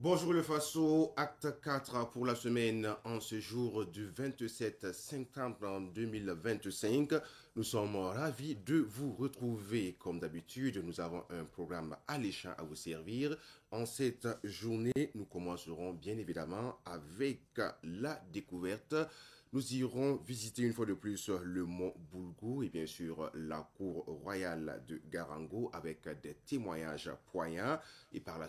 Bonjour le Faso, acte 4 pour la semaine en ce jour du 27 septembre 2025. Nous sommes ravis de vous retrouver. Comme d'habitude, nous avons un programme alléchant à vous servir. En cette journée, nous commencerons bien évidemment avec la découverte. Nous irons visiter une fois de plus le mont Boulgou et bien sûr la cour royale de Garango avec des témoignages poignants. Et par la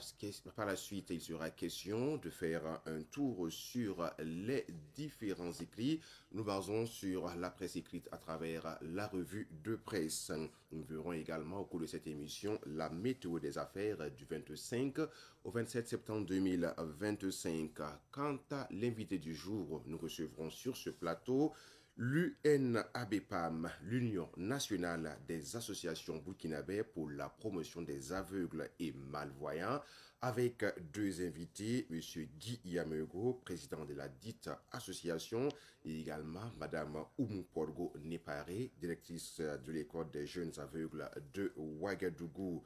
suite, il sera question de faire un tour sur les différents écrits. Nous basons sur la presse écrite à travers la revue de presse. Nous verrons également au cours de cette émission la météo des affaires du 25 au 27 septembre 2025. Quant à l'invité du jour, nous recevrons sur ce plateau l'UNABPAM, l'Union nationale des associations burkinabè pour la promotion des aveugles et malvoyants, avec deux invités, M. Guy Yamego, président de la dite association, et également Mme Oumou Porgo Népare, directrice de l'école des jeunes aveugles de Ouagadougou.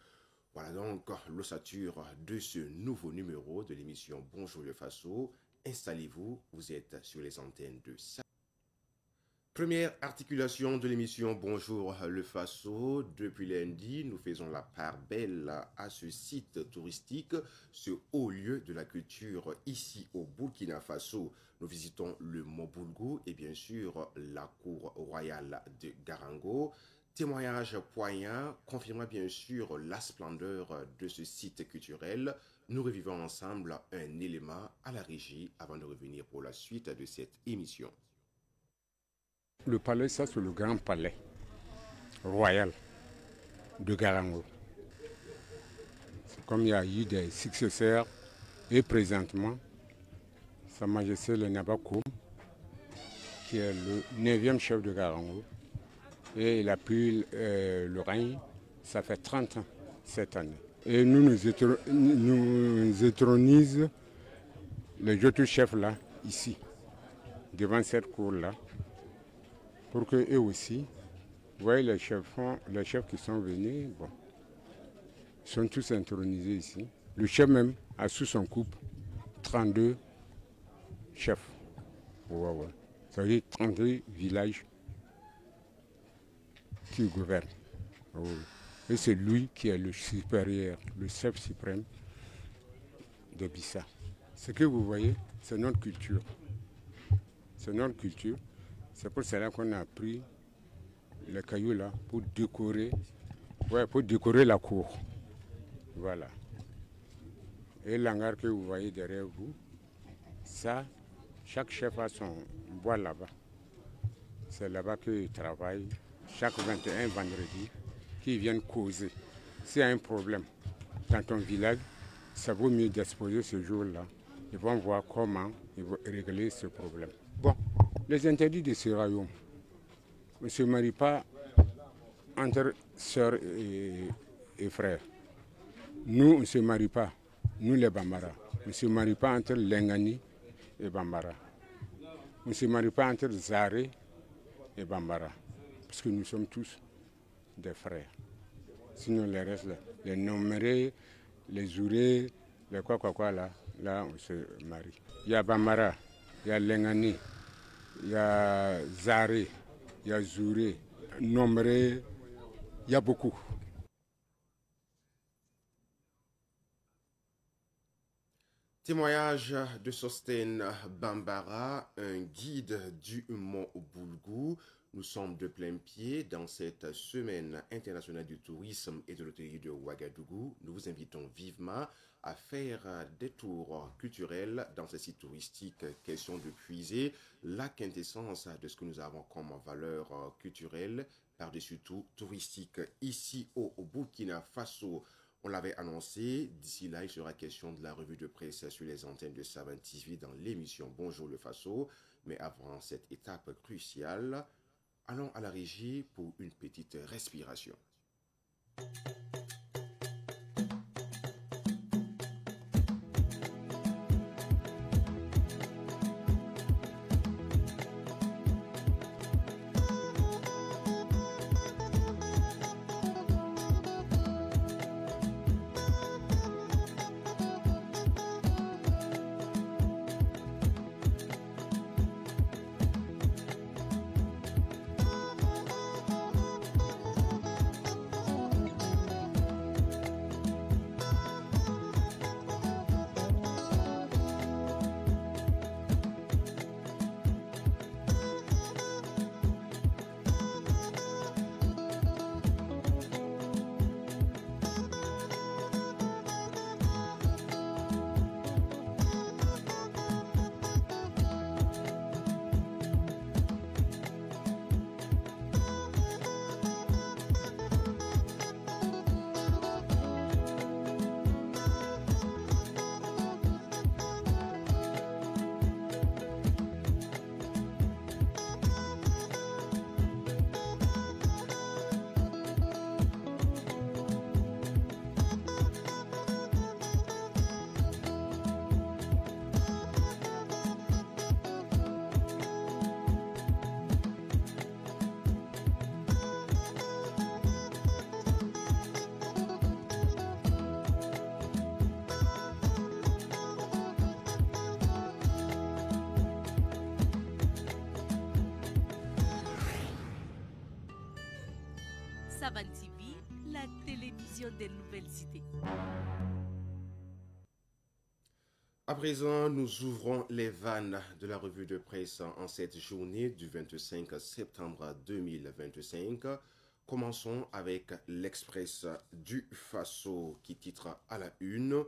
Voilà donc l'ossature de ce nouveau numéro de l'émission Bonjour le Faso. Installez-vous, vous êtes sur les antennes de ça. Première articulation de l'émission Bonjour le Faso. Depuis lundi, nous faisons la part belle à ce site touristique, ce haut lieu de la culture ici au Burkina Faso. Nous visitons le Mont Boulgou et bien sûr la cour royale de Garango. Témoignage poignant, confirmant bien sûr la splendeur de ce site culturel. Nous revivons ensemble un élément à la régie avant de revenir pour la suite de cette émission. Le palais, ça c'est le grand palais royal de Garango. Comme il y a eu des successeurs et présentement, Sa Majesté le Nabakoum, qui est le 9e chef de Garango, et il a pris le règne, ça fait 30 ans cette année. Et nous étronise les autres chefs là, ici, devant cette cour-là, pour qu'eux aussi, vous voyez les chefs qui sont venus, bon, sont tous intronisés ici. Le chef même a sous son coupe 32 chefs. Ouais. Ça veut dire 32 villages qui gouvernent. Ouais. Et c'est lui qui est le supérieur, le chef suprême de Bissa. Ce que vous voyez, c'est notre culture. C'est notre culture. C'est pour cela qu'on a pris les cailloux là pour décorer la cour. Voilà. Et l'hangar que vous voyez derrière vous, ça, chaque chef a son bois là-bas. C'est là-bas qu'ils travaillent chaque 21 vendredi, qu'ils viennent causer. S'il y a un problème dans ton village, ça vaut mieux d'exposer ce jour-là. Ils vont voir comment ils vont régler ce problème. Bon, les interdits de ce royaume ne se marient pas entre sœurs et frères. Nous, on ne se marie pas, nous les Bambara. On ne se marie pas entre Lengani et Bambara. On ne se marie pas entre Zaré et Bambara. Parce que nous sommes tous des frères. Sinon, les restes, les Nomérés, les Zourés, les quoi là, on se marie. Il y a Bambara, il y a Lengani, il y a Zaré, il y a Zouré, Noméré, il y a beaucoup. Témoignage de Sosten Bambara, un guide du Mont Boulgou. Nous sommes de plein pied dans cette semaine internationale du tourisme et de l'hôtellerie de Ouagadougou. Nous vous invitons vivement à faire des tours culturels dans ces sites touristiques. Question de puiser la quintessence de ce que nous avons comme valeur culturelle, par-dessus tout touristique, ici au Burkina Faso. On l'avait annoncé, d'ici là, il sera question de la revue de presse sur les antennes de Savane TV dans l'émission Bonjour le Faso. Mais avant cette étape cruciale, allons à la régie pour une petite respiration. Savan TV, la télévision des nouvelles idées. À présent, nous ouvrons les vannes de la revue de presse en cette journée du 25 septembre 2025. Commençons avec l'Express du Faso qui titre à la une: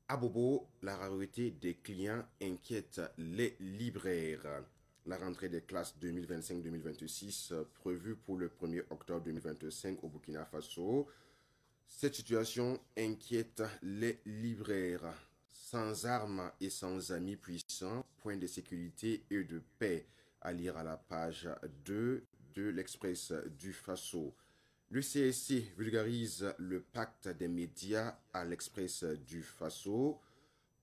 à Bobo, la rareté des clients inquiète les libraires. La rentrée des classes 2025-2026 prévue pour le 1er octobre 2025 au Burkina Faso. Cette situation inquiète les libraires. Sans armes et sans amis puissants, point de sécurité et de paix, à lire à la page 2 de l'Express du Faso. Le CSC vulgarise le pacte des médias à l'Express du Faso.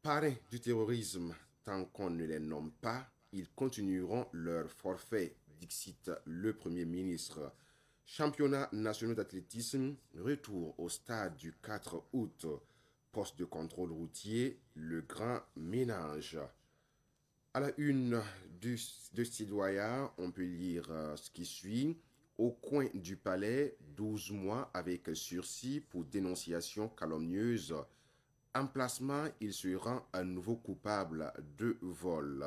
Parrains du terrorisme, tant qu'on ne les nomme pas, ils continueront leur forfait, dixit le Premier ministre. Championnat national d'athlétisme, retour au stade du 4 août. Poste de contrôle routier, le grand ménage. À la une de Sidoya, on peut lire ce qui suit. Au coin du palais, 12 mois avec sursis pour dénonciation calomnieuse. Emplacement, il se rend à nouveau coupable de vol.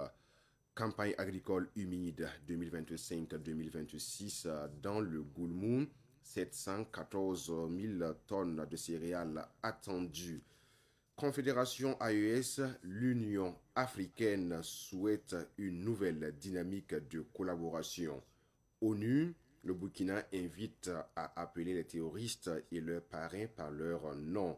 Campagne agricole humide 2025-2026 dans le Goulmou. 714 000 tonnes de céréales attendues. Confédération AES, l'Union africaine souhaite une nouvelle dynamique de collaboration. ONU, le Burkina invite à appeler les terroristes et leurs parrains par leur nom.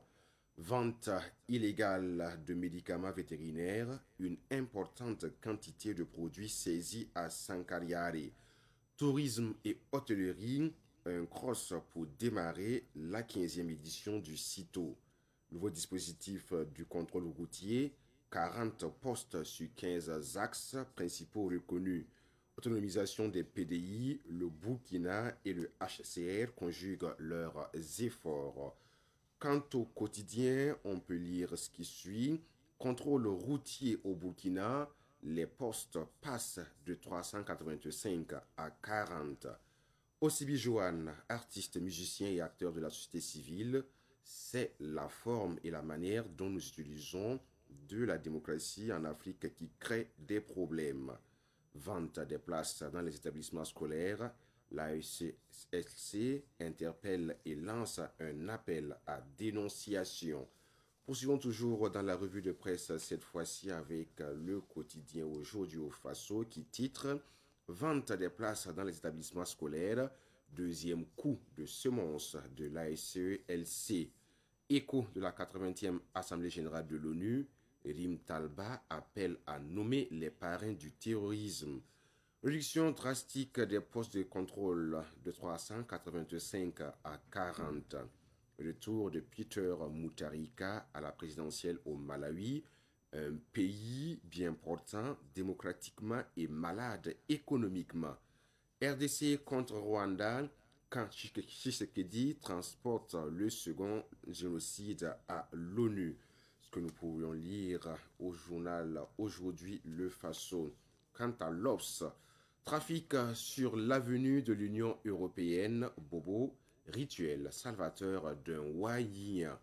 Vente illégale de médicaments vétérinaires, une importante quantité de produits saisis à Sankariari. Tourisme et hôtellerie, un cross pour démarrer la 15e édition du CITO. Nouveau dispositif du contrôle routier, 40 postes sur 15 axes principaux reconnus. Autonomisation des PDI, le Burkina et le HCR conjuguent leurs efforts. Quant au quotidien, on peut lire ce qui suit. Contrôle routier au Burkina, les postes passent de 385 à 40. Osibi Johan, artiste, musicien et acteur de la société civile, c'est la forme et la manière dont nous utilisons de la démocratie en Afrique qui crée des problèmes. Vente des places dans les établissements scolaires, la ECLC interpelle et lance un appel à dénonciation. Poursuivons toujours dans la revue de presse, cette fois-ci avec le quotidien Aujourd'hui au Faso qui titre « Vente des places dans les établissements scolaires, deuxième coup de semonce de l'ASELC ». Écho de la 80e Assemblée générale de l'ONU, Rim Talba appelle à nommer les parrains du terrorisme. Réduction drastique des postes de contrôle de 385 à 40. Retour de Peter Mutharika à la présidentielle au Malawi, un pays bien portant démocratiquement et malade économiquement. RDC contre Rwanda, quand Tshisekedi transporte le second génocide à l'ONU. Ce que nous pourrions lire au journal Aujourd'hui Le Faso. Quant à l'Obs, trafic sur l'avenue de l'Union européenne, Bobo, rituel salvateur d'un Wahien.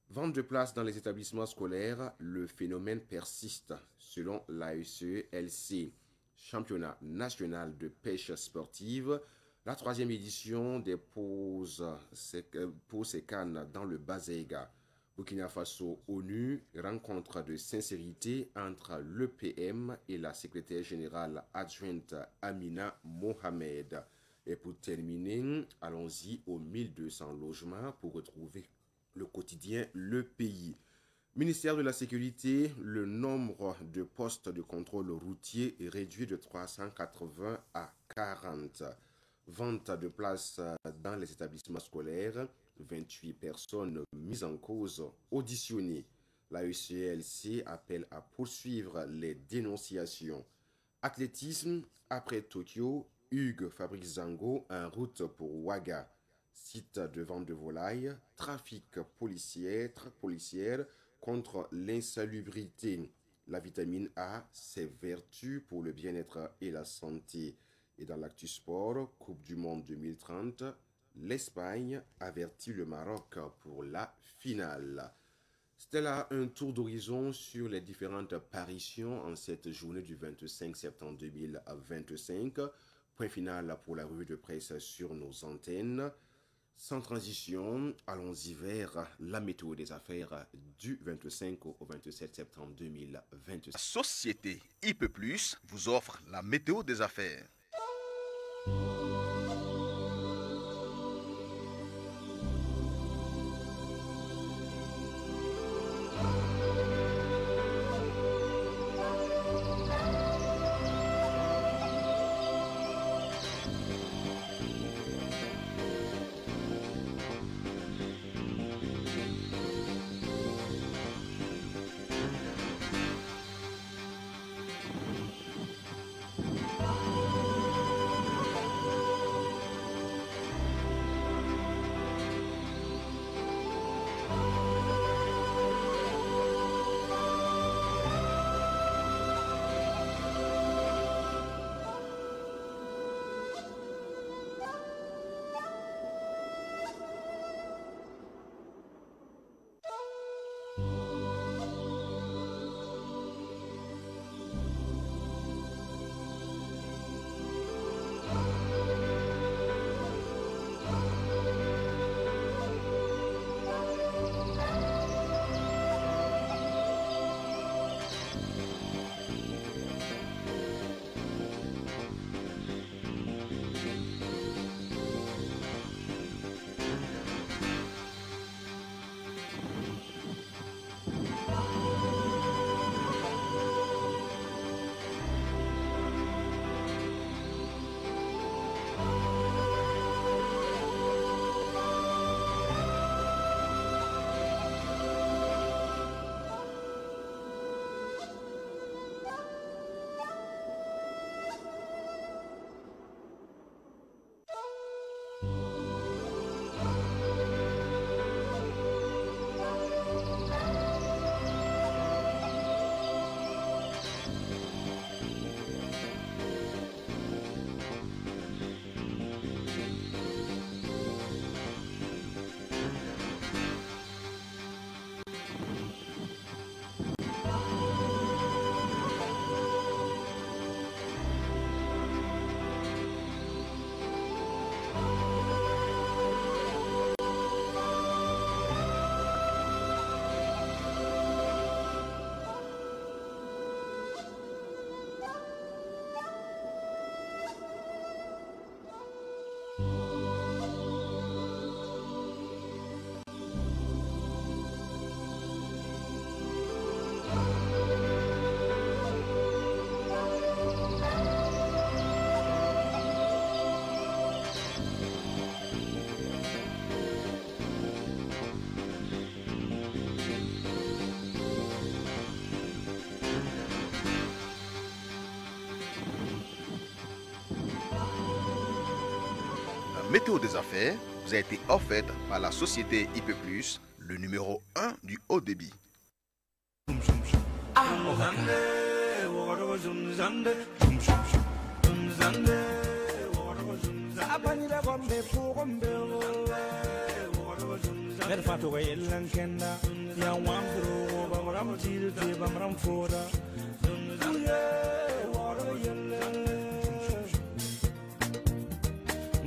Vente de places dans les établissements scolaires, le phénomène persiste selon l'ASELC. Championnat national de pêche sportive, la 3e édition dépose ses cannes dans le Bazéga. Burkina Faso ONU, rencontre de sincérité entre le PM et la secrétaire générale adjointe Amina Mohamed. Et pour terminer, allons-y aux 1200 logements pour retrouver le quotidien Le Pays. Ministère de la Sécurité, le nombre de postes de contrôle routier est réduit de 380 à 40. Vente de places dans les établissements scolaires, 28 personnes mises en cause auditionnées. La ECLC appelle à poursuivre les dénonciations. Athlétisme, après Tokyo, Hugues Fabrice Zango en route pour Ouaga. Site de vente de volailles, traque policière contre l'insalubrité. La vitamine A, ses vertus pour le bien-être et la santé. Et dans l'actu sport, Coupe du Monde 2030, l'Espagne avertit le Maroc pour la finale. C'était là un tour d'horizon sur les différentes apparitions en cette journée du 25 septembre 2025. Point final pour la revue de presse sur nos antennes. Sans transition, allons-y vers la météo des affaires du 25 au 27 septembre 2025. La société IP+ vous offre la météo des affaires. Météo des affaires vous a été offerte par la société IP+, le numéro 1 du haut débit.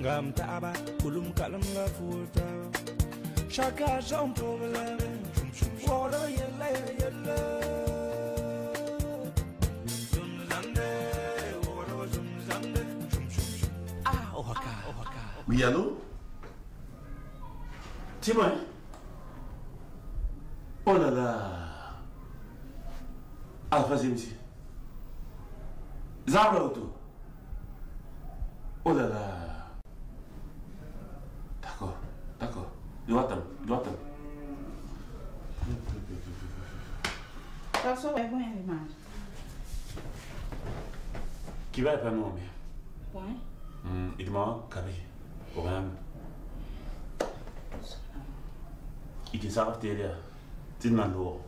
Ngam taaba kulum kalam la futa chaka jam problem wora yella yella zunzande wora zunzande ah ohaka. Oui, allô? C'est moi? Oh là là! Ah, vas-y, monsieur. Zabra auto. Oh là là! D'accord. Doatam. Passou é bom, irmão. Qui va pas moi, mais. Bom. Il m'a carré. Pour même. Il te savent t'aider. Tu m'as l'eau.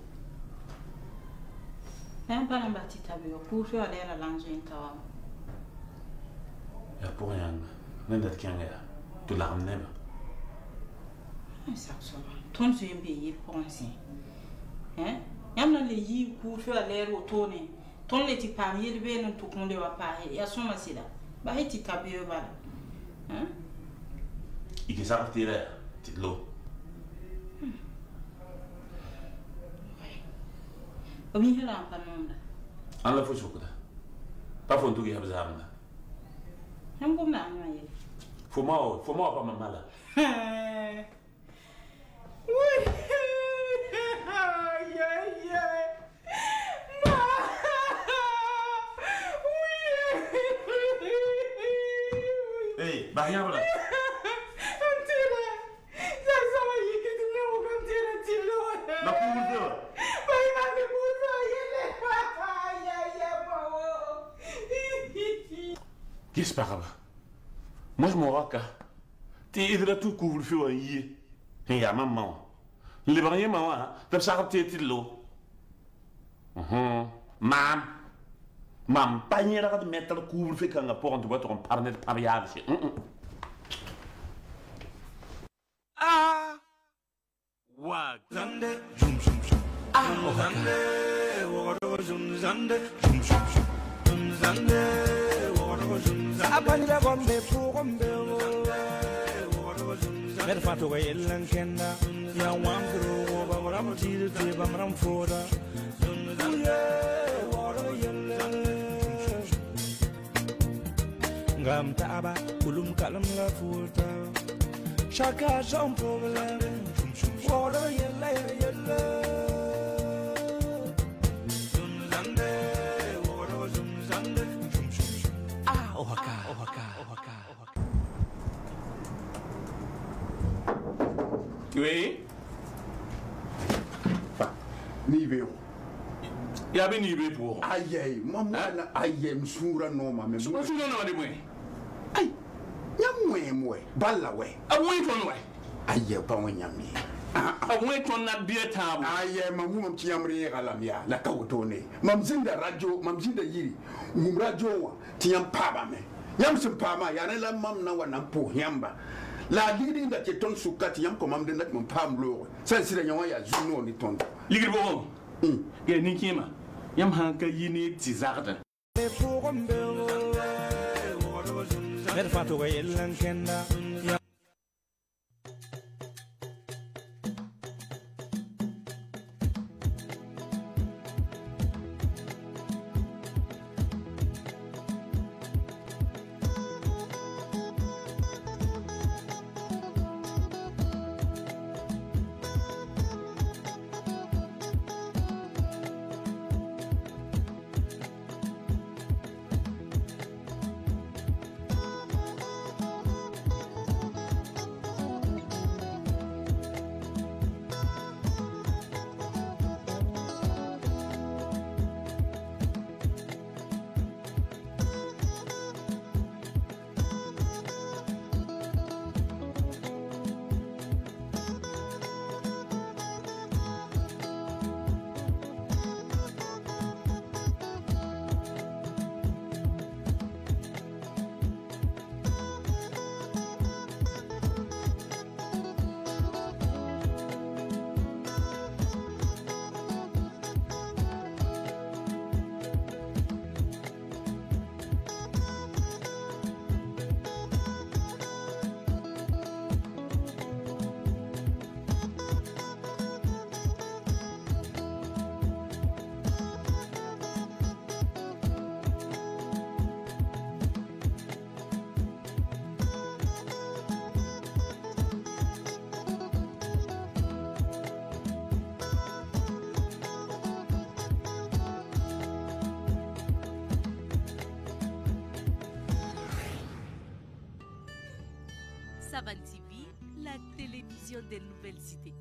Même pas un bâti tableau pour faire la langue Ya pour rien. Même d'être qu'un gars. Tu l'as ramené. Ça ça va. Ton je vais payer pour un signe. Hein? Yam na le yi ku fe aller au tourner. Ton le ti parier de ben tout monde va parier. Ya son masida. Ba hiti tabiyo ba. Hein? Il est sorti là, c'est l'eau. Omi hela pa nonda. On l'a fait chocolat. Pas faut tout qu'il y a besoin. Yam gum na ma ye. Faut moi pas ma mala. Oui. Aïe aïe aïe. Ma. Oui. Hey, bah rien voilà. La poule qu'est-ce pas grave? Moi je m'en raca. T'es idra tout couvre feu y. Et ya maman. Les barrières maman, t'as ça t'es l'eau. Mam, panier là de mettre le couvre feu quand la porte doit ton parler de pariage. Ah. Wa Zande, zoom zoom zoom. Zande, water zoom zande, zoom zoom zoom. Zande, water zoom zande. Abanda gombe pugombe. Mer fato ga yelan kenda. Ya wangro ba maram tiri te ba maram foda. Zande, water yelan. Ngam taaba kulum kalam la futa. Chaka son problème. Water yellow. Zunzande, water zunzande. Ah, ohaka. Oui. Nive. Ya be nive pour. Aïe, maman, aïe, m'soura non, maman. Je pense que non de moi. Aïe, nyamwe, balla we. A moi ton ouais. Aïe, pas moi nyami. A moi ton na bien table. Aïe, maman, mon petit amri galamia, la kawtone. Mamzinda radio, mamzinda yiri. Radio, tiam paba me. Yam sim pama, yana la mam na wana po yamba. La liri da ke ton sukati yam komam de nak mon pam lo. Ça c'est la ya zuno ni ton. Ligir bo. Ge ni kima. Yam hanka yini tizarda. Mer fato ga yelan kenda. Savan TV, la télévision des nouvelles idées.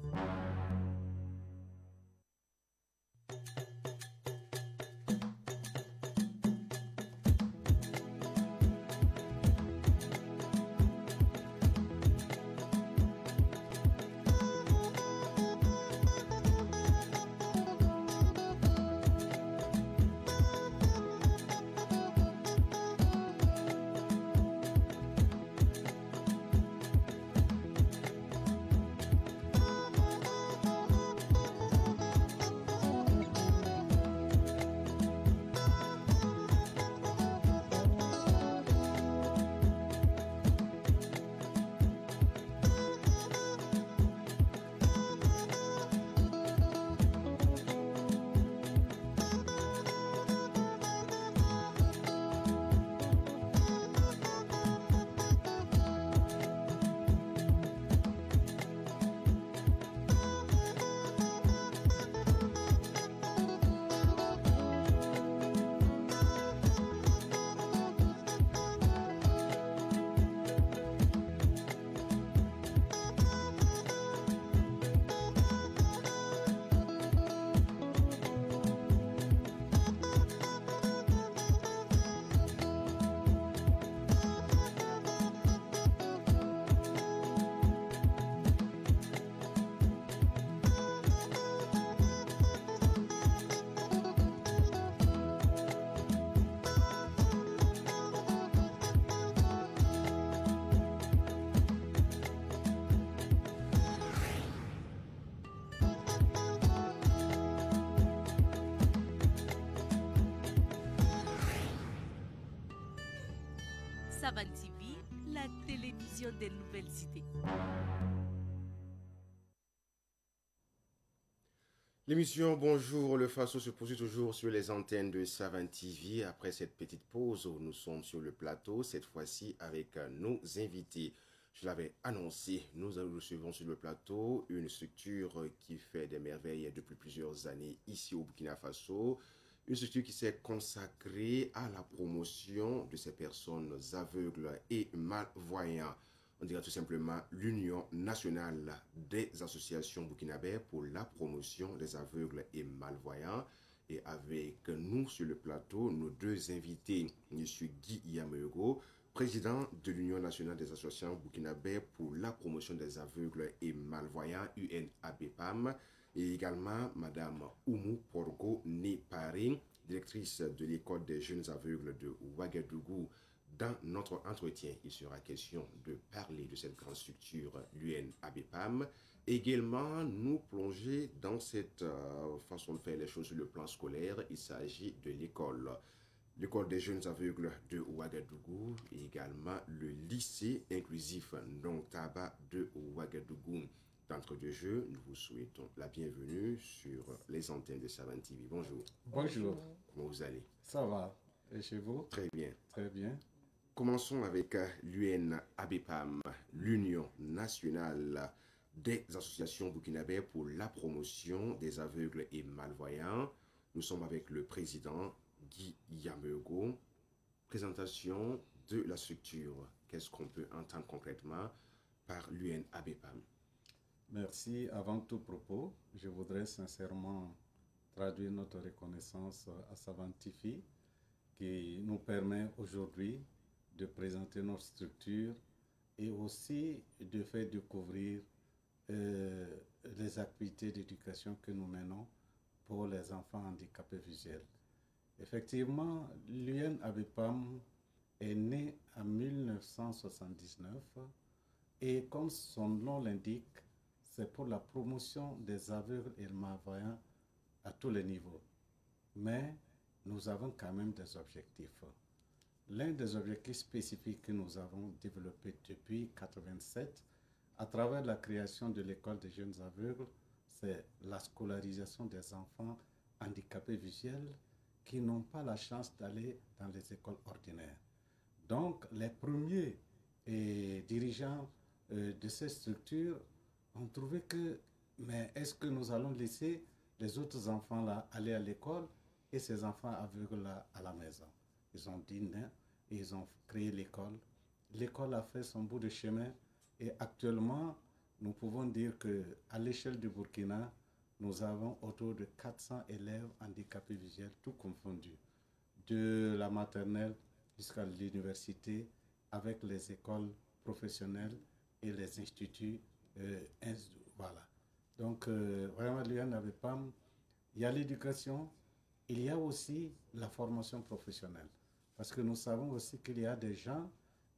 Savan TV, la télévision des nouvelles idées. L'émission Bonjour le Faso se poursuit toujours sur les antennes de Savan TV. Après cette petite pause, nous sommes sur le plateau, cette fois-ci avec nos invités. Je l'avais annoncé, nous recevons sur le plateau une structure qui fait des merveilles depuis plusieurs années ici au Burkina Faso. Une structure qui s'est consacrée à la promotion de ces personnes aveugles et malvoyantes. On dirait tout simplement l'Union nationale des associations burkinabè pour la promotion des aveugles et malvoyants. Et avec nous sur le plateau, nos deux invités, M. Guy Yamego, président de l'Union nationale des associations burkinabè pour la promotion des aveugles et malvoyants, UNABPAM, et également Mme Oumou Porgo Népari, directrice de l'école des jeunes aveugles de Ouagadougou. Dans notre entretien, il sera question de parler de cette grande structure, l'UNABPAM. Également, nous plonger dans cette façon de faire les choses sur le plan scolaire. Il s'agit de l'école des jeunes aveugles de Ouagadougou et également le lycée inclusif Nontaba de Ouagadougou. D'entre deux jeux, nous vous souhaitons la bienvenue sur les antennes de Savan TV. Bonjour. Bonjour. Comment vous allez? Ça va. Et chez vous? Très bien. Très bien. Commençons avec l'UNABPAM, l'Union nationale des associations burkinabè pour la promotion des aveugles et malvoyants. Nous sommes avec le président Guy Yamego. Présentation de la structure. Qu'est-ce qu'on peut entendre concrètement par l'UNABPAM? Merci. Avant tout propos, je voudrais sincèrement traduire notre reconnaissance à Savan TV qui nous permet aujourd'hui de présenter notre structure et aussi de faire découvrir les activités d'éducation que nous menons pour les enfants handicapés visuels. Effectivement, l'UNABPAM est né en 1979 et comme son nom l'indique, c'est pour la promotion des aveugles et malvoyants à tous les niveaux. Mais nous avons quand même des objectifs. L'un des objectifs spécifiques que nous avons développé depuis 1987, à travers la création de l'école des jeunes aveugles, c'est la scolarisation des enfants handicapés visuels qui n'ont pas la chance d'aller dans les écoles ordinaires. Donc, les premiers dirigeants de ces structures ont trouvé que, mais est-ce que nous allons laisser les autres enfants là aller à l'école et ces enfants aveugles là à la maison? Ils ont dit non et ils ont créé l'école. L'école a fait son bout de chemin et actuellement, nous pouvons dire qu'à l'échelle du Burkina, nous avons autour de 400 élèves handicapés visuels, tout confondus, de la maternelle jusqu'à l'université, avec les écoles professionnelles et les instituts. Voilà. Donc, vraiment, l'UNABPAM, il y a l'éducation, il y a aussi la formation professionnelle. Parce que nous savons aussi qu'il y a des gens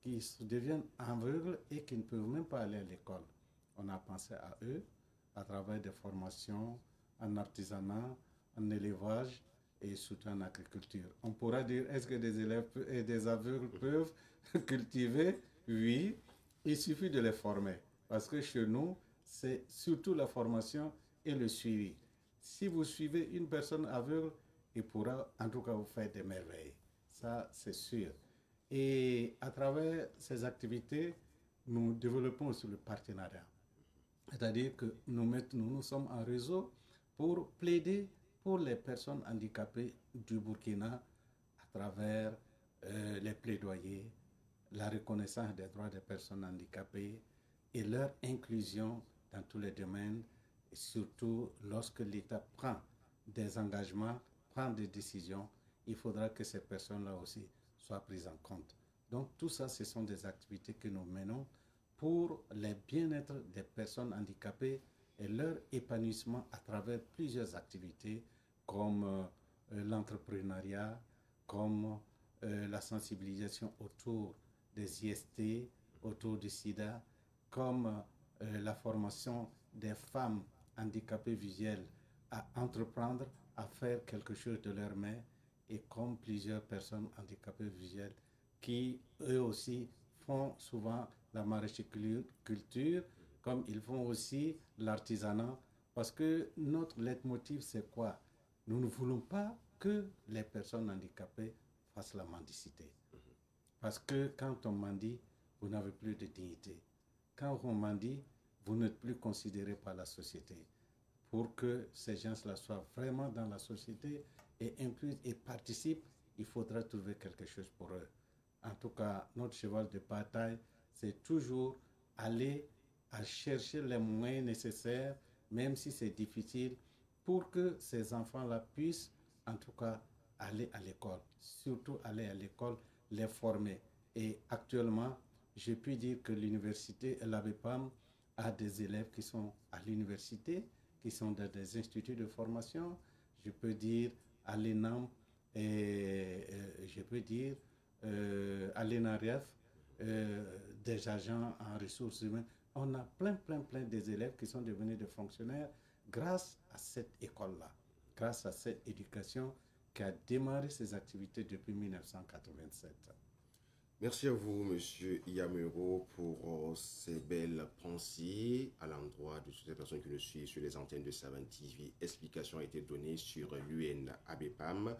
qui deviennent aveugles et qui ne peuvent même pas aller à l'école. On a pensé à eux à travers des formations en artisanat, en élevage et surtout en agriculture. On pourra dire, est-ce que des élèves et des aveugles peuvent cultiver? Oui, il suffit de les former. Parce que chez nous, c'est surtout la formation et le suivi. Si vous suivez une personne aveugle, il pourra en tout cas vous faire des merveilles. Ça, c'est sûr. Et à travers ces activités, nous développons aussi le partenariat. C'est-à-dire que nous sommes en réseau pour plaider pour les personnes handicapées du Burkina à travers les plaidoyers, la reconnaissance des droits des personnes handicapées et leur inclusion dans tous les domaines, et surtout lorsque l'État prend des engagements, prend des décisions, il faudra que ces personnes-là aussi soient prises en compte. Donc tout ça, ce sont des activités que nous menons pour le bien-être des personnes handicapées et leur épanouissement à travers plusieurs activités comme l'entrepreneuriat, comme la sensibilisation autour des IST, autour du sida, comme la formation des femmes handicapées visuelles à entreprendre, à faire quelque chose de leurs mains, et comme plusieurs personnes handicapées visuelles qui, eux aussi, font souvent la maraîchère-culture, comme ils font aussi l'artisanat. Parce que notre leitmotiv, c'est quoi? Nous ne voulons pas que les personnes handicapées fassent la mendicité. Parce que quand on mendie, vous n'avez plus de dignité. Quand on mendie, vous n'êtes plus considéré par la société. Pour que ces gens-là soient vraiment dans la société et inclus et participent, il faudra trouver quelque chose pour eux. En tout cas, notre cheval de bataille, c'est toujours aller à chercher les moyens nécessaires, même si c'est difficile, pour que ces enfants-là puissent, en tout cas, aller à l'école. Surtout aller à l'école, les former. Et actuellement, je puis dire que l'université, l'ABEPAM, a des élèves qui sont à l'université, qui sont dans des instituts de formation. Je peux dire à l'ENAM et je peux dire à l'ENAREF, des agents en ressources humaines. On a plein des élèves qui sont devenus des fonctionnaires grâce à cette école-là, grâce à cette éducation qui a démarré ses activités depuis 1987. Merci à vous, Monsieur Yamero, pour ces belles pensées à l'endroit de toutes les personnes qui nous suivent sur les antennes de Savan TV. Explication a été donnée sur l'UNABEPAM,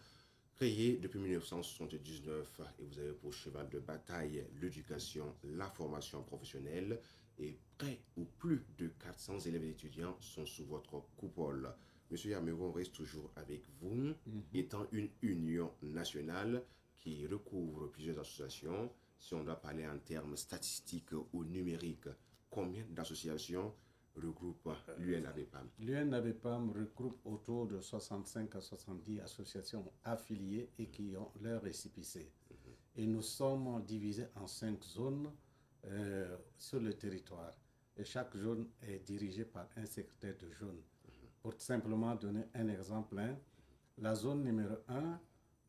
créé depuis 1979, et vous avez pour cheval de bataille l'éducation, la formation professionnelle, et près ou plus de 400 élèves et étudiants sont sous votre coupole. Monsieur Yamero, on reste toujours avec vous, étant une union nationale qui recouvre plusieurs associations. Si on doit parler en termes statistiques ou numériques, combien d'associations regroupe l'UNABEPAM? L'UNABEPAM regroupe autour de 65 à 70 associations affiliées et qui ont leur récépissé. Et nous sommes divisés en 5 zones sur le territoire. Et chaque zone est dirigée par un secrétaire de zone. Pour simplement donner un exemple, la zone numéro 1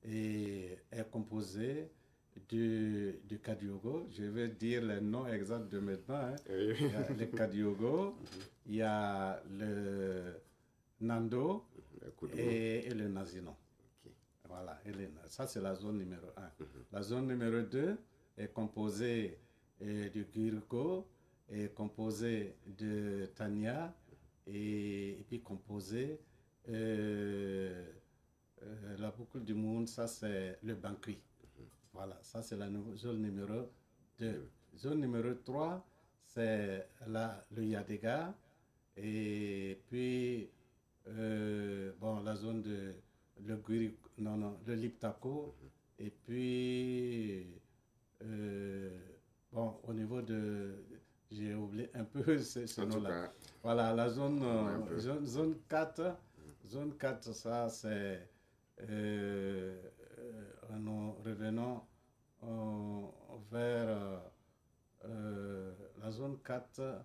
est composée du Kadiogo. Je vais dire le nom exact de maintenant. Il y a le Kadiogo, il y a le Nando et le Nazino. Voilà, ça c'est la zone numéro 1. La zone numéro 2 est composée de Guirgo, est composée de Tania et puis composée la boucle du monde, ça c'est le Banqui. Voilà, ça c'est la zone numéro 2. Zone numéro 3, c'est le Yadega. Et puis, la zone de le Liptako. Et puis, au niveau de... J'ai oublié un peu ce nom-là. Voilà, la zone 4. Zone 4, ça c'est... nous revenons vers la zone 4.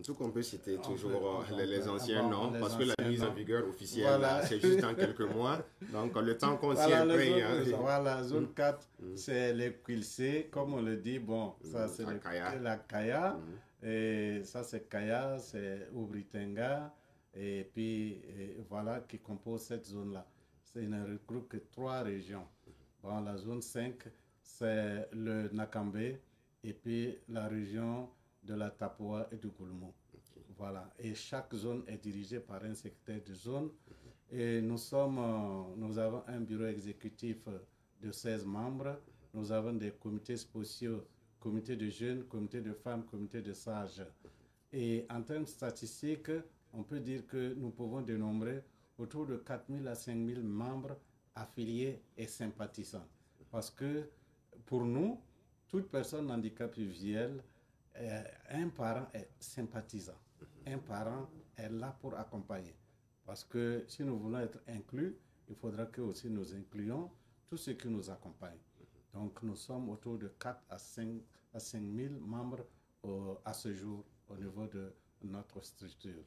Tout qu'on peut citer toujours les anciens noms, parce que la mise en vigueur officielle, c'est juste dans quelques mois. Donc le temps qu'on s'y imprègne. Voilà, zone 4, c'est les Quilcé, comme on le dit. Bon, ça c'est la Kaya. Et ça c'est Kaya, c'est Ubritenga. Et puis voilà, qui compose cette zone-là. Il ne regroupe que 3 régions. Bon, la zone 5, c'est le Nakambe et puis la région de la Tapua et du Goulmou. Voilà. Et chaque zone est dirigée par un secrétaire de zone. Et nous avons un bureau exécutif de 16 membres. Nous avons des comités spéciaux, comités de jeunes, comités de femmes, comités de sages. Et en termes statistiques, on peut dire que nous pouvons dénombrer autour de 4 000 à 5 000 membres affiliés et sympathisants. Parce que pour nous, toute personne handicapée visuel, un parent est sympathisant. Un parent est là pour accompagner. Parce que si nous voulons être inclus, il faudra que aussi nous incluions tous ceux qui nous accompagnent. Donc nous sommes autour de 4 à 5 000 membres à ce jour au niveau de notre structure.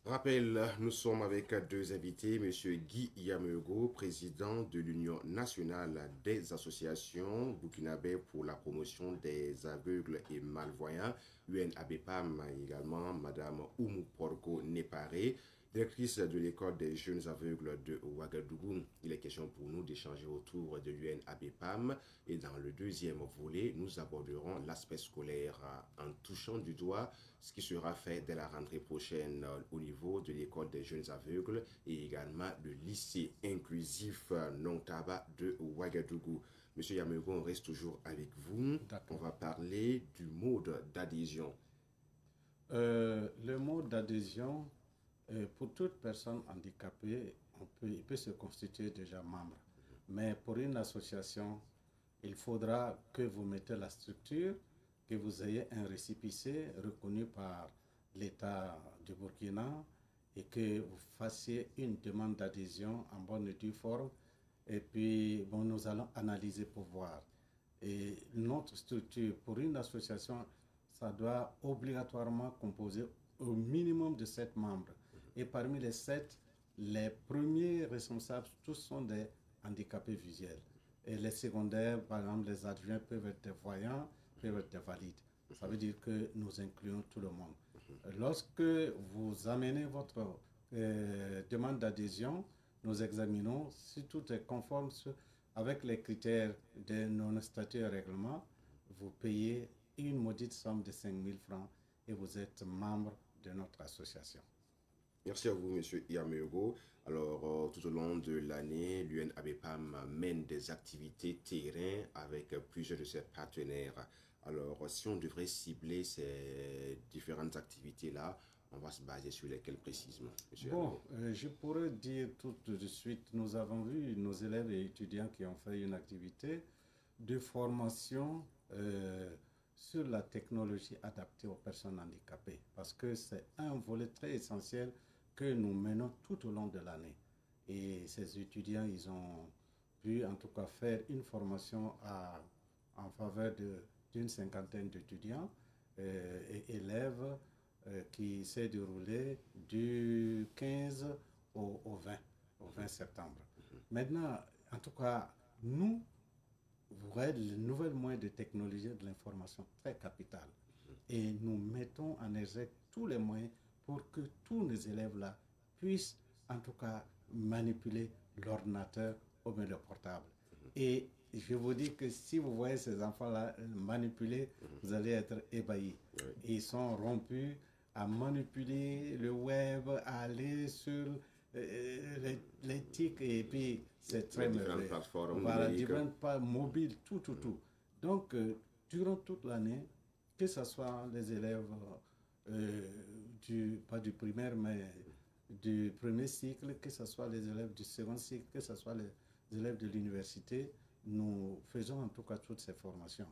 Rappel, nous sommes avec 2 invités, M. Guy Yamego, président de l'Union nationale des associations burkinabè pour la promotion des aveugles et malvoyants, UNABEPAM, également Mme Oumou Porgo Néparé, Directrice de l'école des jeunes aveugles de Ouagadougou, il est question pour nous d'échanger autour de l'UNABEPAM et dans le deuxième volet, nous aborderons l'aspect scolaire en touchant du doigt ce qui sera fait dès la rentrée prochaine au niveau de l'école des jeunes aveugles et également le lycée inclusif Nontaba de Ouagadougou. Monsieur Yameugou, on reste toujours avec vous. On va parler du mode d'adhésion. Le mode d'adhésion, pour toute personne handicapée, il peut se constituer déjà membre. Mais pour une association, il faudra que vous mettez la structure, que vous ayez un récépissé reconnu par l'État du Burkina et que vous fassiez une demande d'adhésion en bonne et due forme. Et puis, bon, nous allons analyser pour voir. Et notre structure, pour une association, ça doit obligatoirement composer au minimum de 7 membres. Et parmi les 7, les premiers responsables, tous sont des handicapés visuels. Et les secondaires, par exemple, les adjoints peuvent être des voyants, peuvent être des valides. Ça veut dire que nous incluons tout le monde. Lorsque vous amenez votre demande d'adhésion, nous examinons si tout est conforme avec les critères de nos statuts et règlements. Vous payez une maudite somme de 5 000 francs et vous êtes membre de notre association. Merci à vous, M. Yameugou. Alors, tout au long de l'année, l'UNABEPAM mène des activités terrain avec plusieurs de ses partenaires. Alors, si on devrait cibler ces différentes activités-là, on va se baser sur lesquelles précisément, M. Bon, je pourrais dire tout de suite, nous avons vu nos élèves et étudiants qui ont fait une activité de formation sur la technologie adaptée aux personnes handicapées, parce que c'est un volet très essentiel que nous menons tout au long de l'année. Et ces étudiants, ils ont pu en tout cas faire une formation en faveur d'une cinquantaine d'étudiants et élèves qui s'est déroulée du 15 au 20 septembre. Maintenant, en tout cas, nous, vous voyez, les nouvelles moyens de technologie de l'information très capital. Et nous mettons en exergue tous les moyens pour que tous les élèves-là puissent, en tout cas, manipuler l'ordinateur ou bien le portable. Et je vous dis que si vous voyez ces enfants-là manipuler, vous allez être ébahis. Ils sont rompus à manipuler le web, à aller sur les TIC, et puis c'est très merveilleux. Voilà, différentes plateformes mobiles, tout. Donc, durant toute l'année, que ce soit les élèves pas du primaire, mais du premier cycle, que ce soit les élèves du second cycle, que ce soit les élèves de l'université, nous faisons en tout cas toutes ces formations.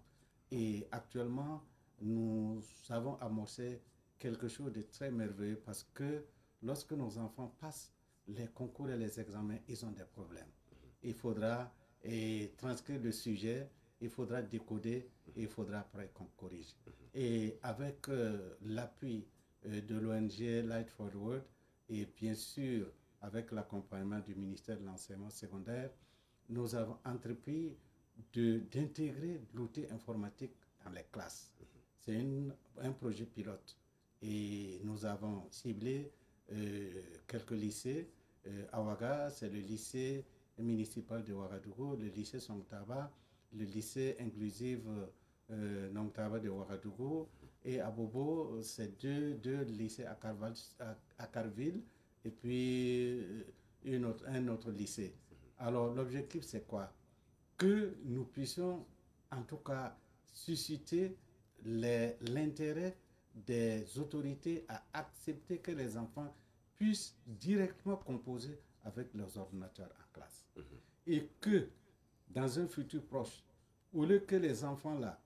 Et actuellement, nous avons amorcé quelque chose de très merveilleux parce que lorsque nos enfants passent les concours et les examens, ils ont des problèmes. Il faudra transcrire le sujet, il faudra décoder et il faudra après qu'on corrige. Et avec l'appui de l'ONG Light for the World et bien sûr avec l'accompagnement du ministère de l'enseignement secondaire, nous avons entrepris d'intégrer l'outil informatique dans les classes. C'est un projet pilote et nous avons ciblé quelques lycées. À Ouaga, c'est le lycée municipal de Ouagadougou, le lycée Songtaba, le lycée inclusif Nontaba de Ouagadougou, et à Bobo, c'est deux lycées à Carville et puis un autre lycée. Alors l'objectif c'est quoi? Que nous puissions en tout cas susciter l'intérêt des autorités à accepter que les enfants puissent directement composer avec leurs ordinateurs en classe. Et que dans un futur proche, au lieu que les enfants là,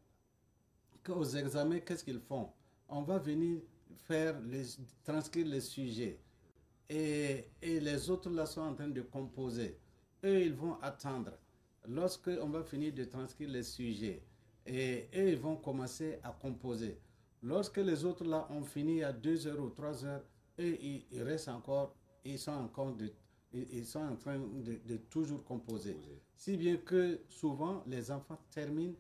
qu'aux examens, qu'est-ce qu'ils font? On va venir transcrire les sujets et les autres là sont en train de composer. Eux, ils vont attendre. Lorsqu'on va finir de transcrire les sujets, et eux, ils vont commencer à composer. Lorsque les autres là ont fini à 2 heures ou 3 heures, eux, ils restent encore, ils sont en train de toujours composer. Si bien que souvent, les enfants terminent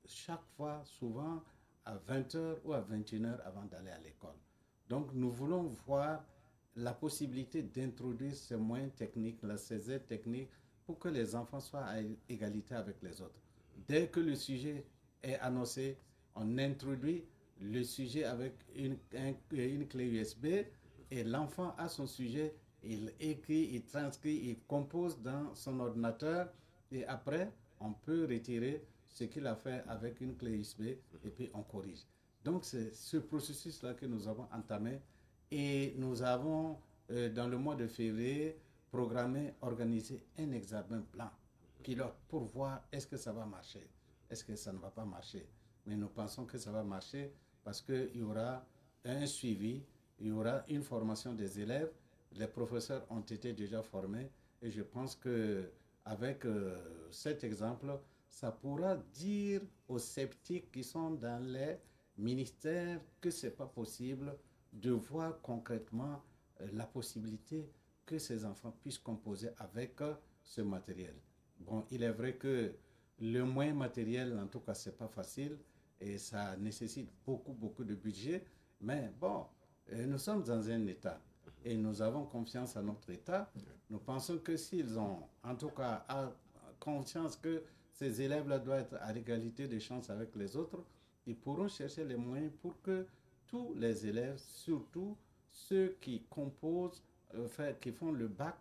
chaque fois, souvent, à 20 heures ou à 21 heures avant d'aller à l'école. Donc, nous voulons voir la possibilité d'introduire ces moyens techniques, ces aides techniques, pour que les enfants soient à égalité avec les autres. Dès que le sujet est annoncé, on introduit le sujet avec une clé USB et l'enfant a son sujet, il écrit, il transcrit, il compose dans son ordinateur et après, on peut retirer ce qu'il a fait avec une clé USB et puis on corrige. Donc, c'est ce processus-là que nous avons entamé et nous avons, dans le mois de février, programmé, organisé un examen plan pilote pour voir est-ce que ça va marcher, est-ce que ça ne va pas marcher. Mais nous pensons que ça va marcher parce qu'il y aura un suivi, il y aura une formation des élèves, les professeurs ont été déjà formés et je pense qu'avec cet exemple, ça pourra dire aux sceptiques qui sont dans les ministères que ce n'est pas possible de voir concrètement la possibilité que ces enfants puissent composer avec ce matériel. Bon, il est vrai que le moyen matériel, en tout cas, ce n'est pas facile et ça nécessite beaucoup de budget. Mais bon, nous sommes dans un État et nous avons confiance à notre État. Nous pensons que s'ils ont, en tout cas, conscience que ces élèves-là doivent être à l'égalité des chances avec les autres, ils pourront chercher les moyens pour que tous les élèves, surtout ceux qui composent, qui font le bac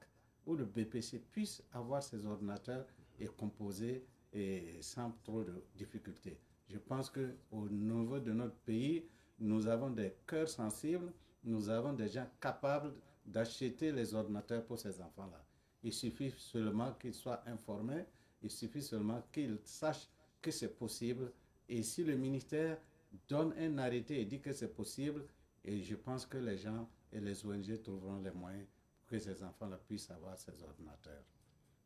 ou le BPC, puissent avoir ces ordinateurs et composer et sans trop de difficultés. Je pense qu'au niveau de notre pays, nous avons des cœurs sensibles, nous avons des gens capables d'acheter les ordinateurs pour ces enfants-là. Il suffit seulement qu'ils soient informés, il suffit seulement qu'ils sachent que c'est possible. Et si le ministère donne un arrêté et dit que c'est possible, et je pense que les gens et les ONG trouveront les moyens pour que ces enfants-là puissent avoir ces ordinateurs.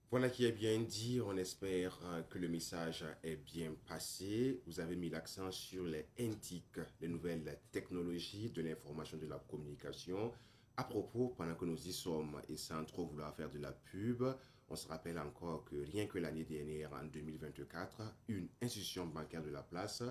Voilà qui est bien dit. On espère que le message est bien passé. Vous avez mis l'accent sur les NTIC, les nouvelles technologies de l'information et de la communication. À propos, pendant que nous y sommes et sans trop vouloir faire de la pub, on se rappelle encore que rien que l'année dernière, en 2024, une institution bancaire de la place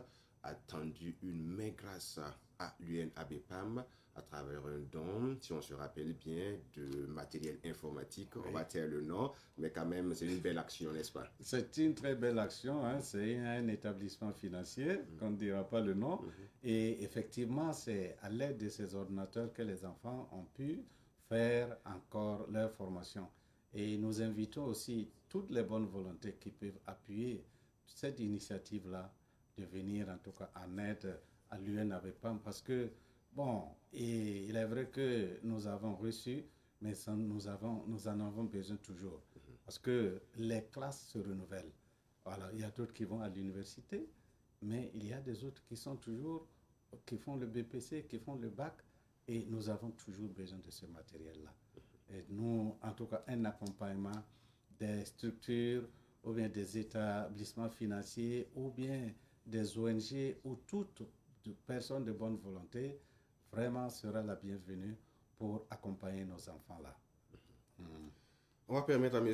a tendu une main grâce à l'UNABEPAM à travers un don, si on se rappelle bien, de matériel informatique. Oui. On va taire le nom, mais quand même, c'est une belle action, n'est-ce pas? C'est une très belle action, hein? C'est un établissement financier, qu'on ne dira pas le nom. Et effectivement, c'est à l'aide de ces ordinateurs que les enfants ont pu faire encore leur formation. Et nous invitons aussi toutes les bonnes volontés qui peuvent appuyer cette initiative-là de venir en tout cas en aide à l'UNABEPAM parce que, bon, et il est vrai que nous avons reçu, mais nous en avons besoin toujours parce que les classes se renouvellent. Voilà, il y a d'autres qui vont à l'université, mais il y a des autres qui sont toujours, qui font le BPC, qui font le bac et nous avons toujours besoin de ce matériel-là. Et nous, en tout cas, un accompagnement des structures ou bien des établissements financiers ou bien des ONG ou toute personne de bonne volonté vraiment sera la bienvenue pour accompagner nos enfants-là. On va permettre à M.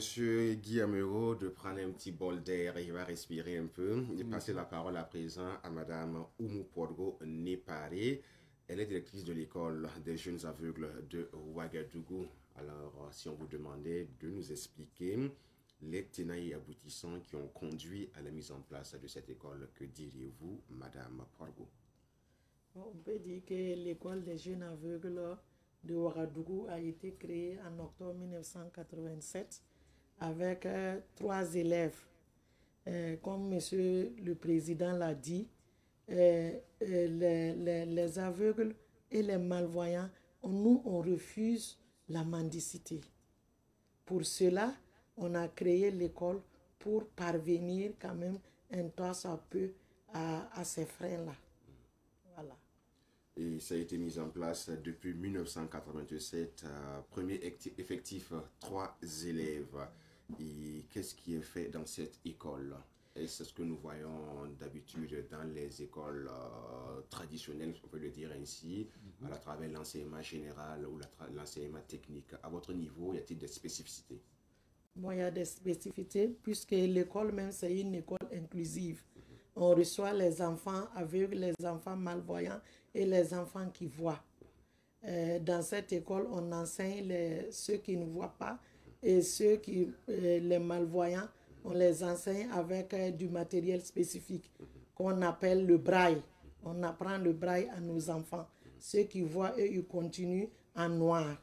Guy Amereau de prendre un petit bol d'air et il va respirer un peu et passer la parole à présent à Mme Oumou Podgo Népare. Elle est directrice de l'école des jeunes aveugles de Ouagadougou. Alors, si on vous demandait de nous expliquer les tenants et aboutissants qui ont conduit à la mise en place de cette école, que diriez-vous, Madame Podgo? On peut dire que l'école des jeunes aveugles de Ouagadougou a été créée en octobre 1987 avec 3 élèves. Comme Monsieur le Président l'a dit, les aveugles et les malvoyants, nous, on refuse la mendicité. Pour cela, on a créé l'école pour parvenir quand même un temps à peu à ces freins-là. Voilà. Et ça a été mis en place depuis 1987. Premier effectif, 3 élèves. Et qu'est-ce qui est fait dans cette école? Et c'est ce que nous voyons d'habitude dans les écoles traditionnelles, on peut le dire ainsi, à travers l'enseignement général ou l'enseignement technique. À votre niveau, y a-t-il des spécificités? Bon, il y a des spécificités puisque l'école même, c'est une école inclusive. On reçoit les enfants aveugles, les enfants malvoyants et les enfants qui voient. Dans cette école, on enseigne ceux qui ne voient pas et ceux qui, les malvoyants, on les enseigne avec du matériel spécifique qu'on appelle le braille. On apprend le braille à nos enfants. Ceux qui voient, eux, ils continuent en noir.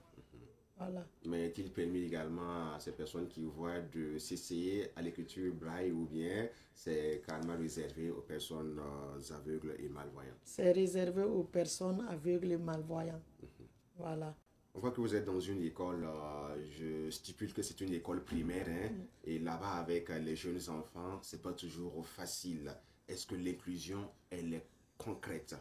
Voilà. Mais est-il permis également à ces personnes qui voient de s'essayer à l'écriture braille ou bien c'est carrément réservé aux personnes aveugles et malvoyantes? C'est réservé aux personnes aveugles et malvoyantes. Voilà. On voit que vous êtes dans une école, je stipule que c'est une école primaire, hein, et là-bas avec les jeunes enfants, c'est pas toujours facile. Est-ce que l'inclusion, elle est concrète?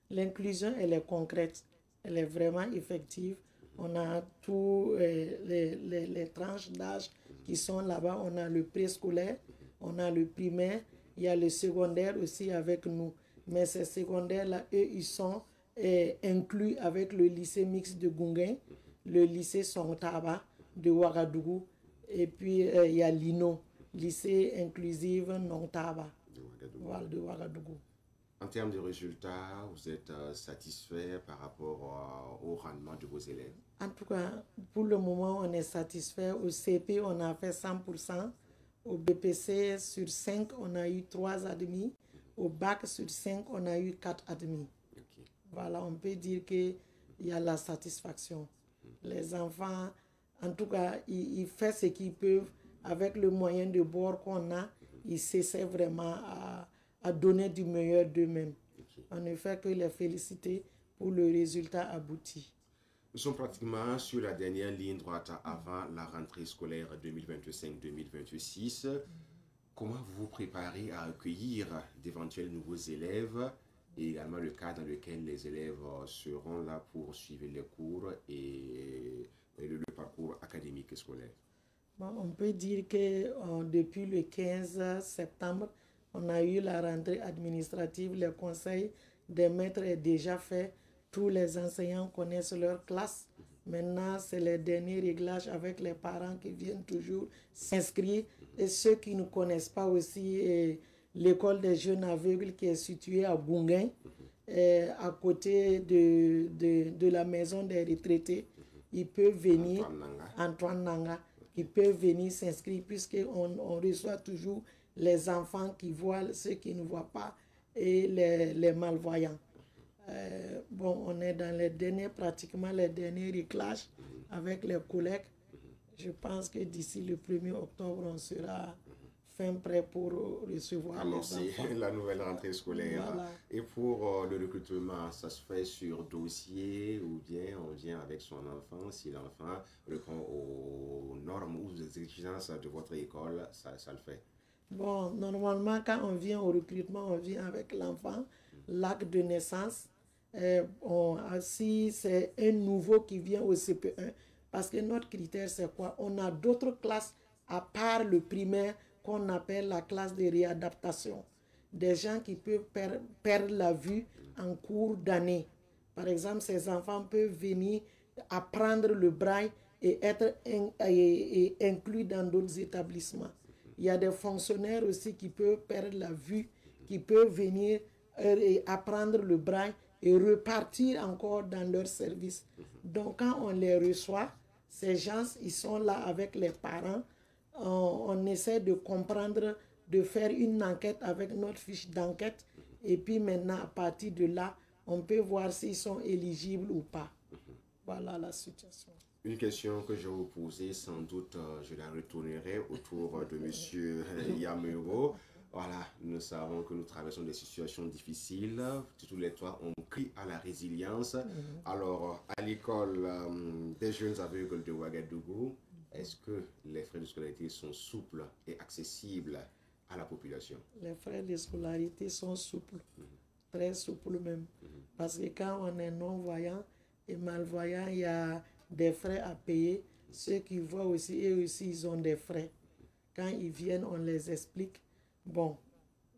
L'inclusion, elle est concrète. Elle est vraiment effective. On a tous les tranches d'âge qui sont là-bas. On a le préscolaire, on a le primaire, il y a le secondaire aussi avec nous. Mais ces secondaires-là, eux, ils sont inclus avec le lycée mixte de Gungain, le lycée Songtaba de Ouagadougou, et puis il y a l'INO, lycée inclusif Nongtaba de Ouagadougou. En termes de résultats, vous êtes satisfait par rapport au rendement de vos élèves? En tout cas, pour le moment, on est satisfait. Au CP, on a fait 100%. Au BPC, sur 5, on a eu 3 admis. Au bac, sur 5, on a eu 4 admis. Okay. Voilà, on peut dire qu'il y a la satisfaction. Les enfants, en tout cas, ils font ce qu'ils peuvent avec le moyen de bord qu'on a. Ils s'essaient vraiment à donner du meilleur d'eux-mêmes. Okay. On ne fait que les féliciter pour le résultat abouti. Nous sommes pratiquement sur la dernière ligne droite avant la rentrée scolaire 2025-2026. Comment vous vous préparez à accueillir d'éventuels nouveaux élèves et également le cas dans lequel les élèves seront là pour suivre les cours et le parcours académique et scolaire? Bon, on peut dire que depuis le 15 septembre, on a eu la rentrée administrative, le conseil des maîtres est déjà fait. Tous les enseignants connaissent leur classe. Maintenant, c'est les derniers réglages avec les parents qui viennent toujours s'inscrire. Et ceux qui ne connaissent pas aussi l'école des jeunes aveugles qui est située à Gungain, à côté de la maison des retraités, ils peuvent venir, Antoine Nanga, ils peuvent venir s'inscrire puisqu'on reçoit toujours les enfants qui voient, ceux qui ne voient pas et les malvoyants. Bon, on est dans pratiquement les derniers réglages avec les collègues. Je pense que d'ici le 1er octobre, on sera fin prêt pour recevoir les enfants. C'est la nouvelle rentrée scolaire. Voilà. Et pour le recrutement, ça se fait sur dossier ou bien on vient avec son enfant? Si l'enfant répond aux normes ou aux exigences de votre école, ça le fait? Bon, normalement, quand on vient au recrutement, on vient avec l'enfant, l'acte de naissance. Si c'est un nouveau qui vient au CP1, parce que notre critère, c'est quoi? On a d'autres classes à part le primaire qu'on appelle la classe de réadaptation. Des gens qui peuvent perdre la vue en cours d'année. Par exemple, ces enfants peuvent venir apprendre le braille et être inclus dans d'autres établissements. Il y a des fonctionnaires aussi qui peuvent perdre la vue, qui peuvent venir apprendre le braille et repartir encore dans leur service. Donc, quand on les reçoit, ces gens, ils sont là avec les parents. On essaie de comprendre, de faire une enquête avec notre fiche d'enquête. Et puis maintenant, à partir de là, on peut voir s'ils sont éligibles ou pas. Voilà la situation. Une question que je vais vous poser, sans doute, je la retournerai autour de M. Yamego. Voilà, nous savons que nous traversons des situations difficiles. Tous les trois, on crie à la résilience. Alors, à l'école des jeunes aveugles de Ouagadougou, est-ce que les frais de scolarité sont souples et accessibles à la population? Les frais de scolarité sont souples, très souples même. Parce que quand on est non-voyant et malvoyant, il y a des frais à payer. Ceux qui voient aussi, eux aussi, ils ont des frais. Quand ils viennent, on les explique. Bon,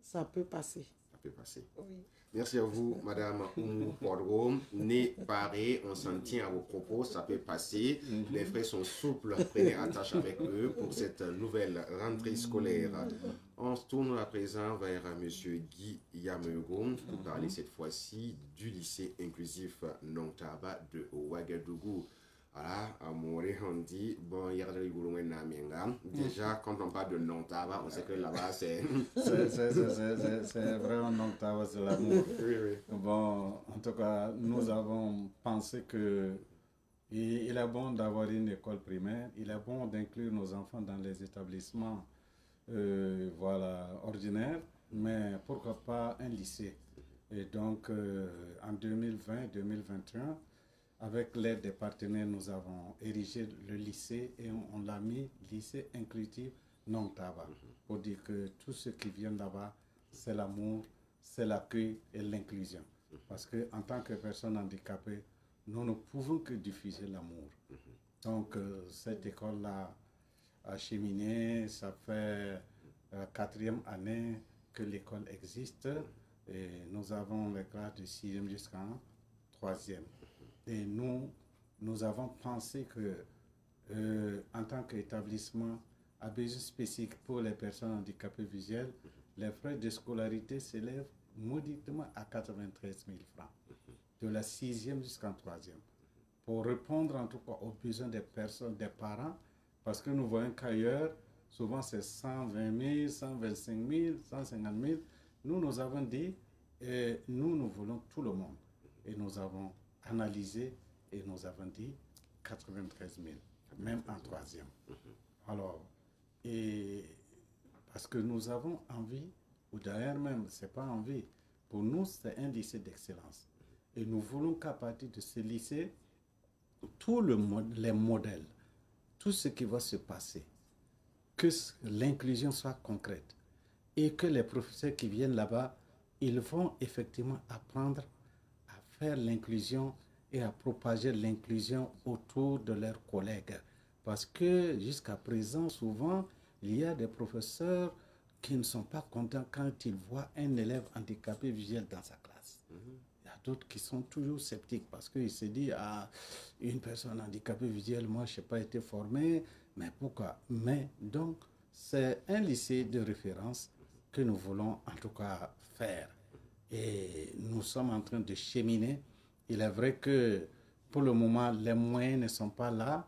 ça peut passer. Ça peut passer. Oui. Merci à vous, Madame Oumou Podro. Né paré, on s'en tient à vos propos, ça peut passer. Les frais sont souples, prenez attache avec eux pour cette nouvelle rentrée scolaire. On se tourne à présent vers M. Guy Yamego pour parler cette fois-ci du lycée inclusif Nontaba de Ouagadougou. Voilà, à Moré, on dit, bon, déjà, quand on parle de Nontaba, on sait que là-bas, c'est... C'est vraiment Nontaba, c'est l'amour. Oui, oui. Bon, en tout cas, nous avons pensé que il est bon d'avoir une école primaire, il est bon d'inclure nos enfants dans les établissements voilà, ordinaires, mais pourquoi pas un lycée. Et donc, en 2020-2021, avec l'aide des partenaires, nous avons érigé le lycée et on l'a mis lycée inclusif Nontaba, pour dire que tout ce qui vient là-bas, c'est l'amour, c'est l'accueil et l'inclusion. Parce qu'en tant que personne handicapée, nous ne pouvons que diffuser l'amour. Donc, cette école-là a cheminé, ça fait la 4e année que l'école existe, et nous avons les classes de 6e jusqu'en 3e. Et nous avons pensé que, en tant qu'établissement à besoin spécifique pour les personnes handicapées visuelles, les frais de scolarité s'élèvent mauditement à 93 000 francs, de la 6e jusqu'en 3e, pour répondre en tout cas aux besoins des personnes, des parents, parce que nous voyons qu'ailleurs, souvent c'est 120 000, 125 000, 150 000. Nous avons dit, nous voulons tout le monde. Et nous avons analysé et nous avons dit 93 000, même en 3e. Alors, et parce que nous avons envie, ou d'ailleurs même, ce n'est pas envie, pour nous c'est un lycée d'excellence. Et nous voulons qu'à partir de ce lycée, tous les modèles, tout ce qui va se passer, que l'inclusion soit concrète et que les professeurs qui viennent là-bas, ils vont effectivement apprendre à faire l'inclusion et à propager l'inclusion autour de leurs collègues. Parce que jusqu'à présent, souvent, il y a des professeurs qui ne sont pas contents quand ils voient un élève handicapé visuel dans sa classe. Il y a d'autres qui sont toujours sceptiques parce qu'ils se disent, ah, une personne handicapée visuelle, moi, je n'ai pas été formé, mais pourquoi? Mais donc, c'est un lycée de référence que nous voulons en tout cas faire. Et nous sommes en train de cheminer. Il est vrai que pour le moment, les moyens ne sont pas là.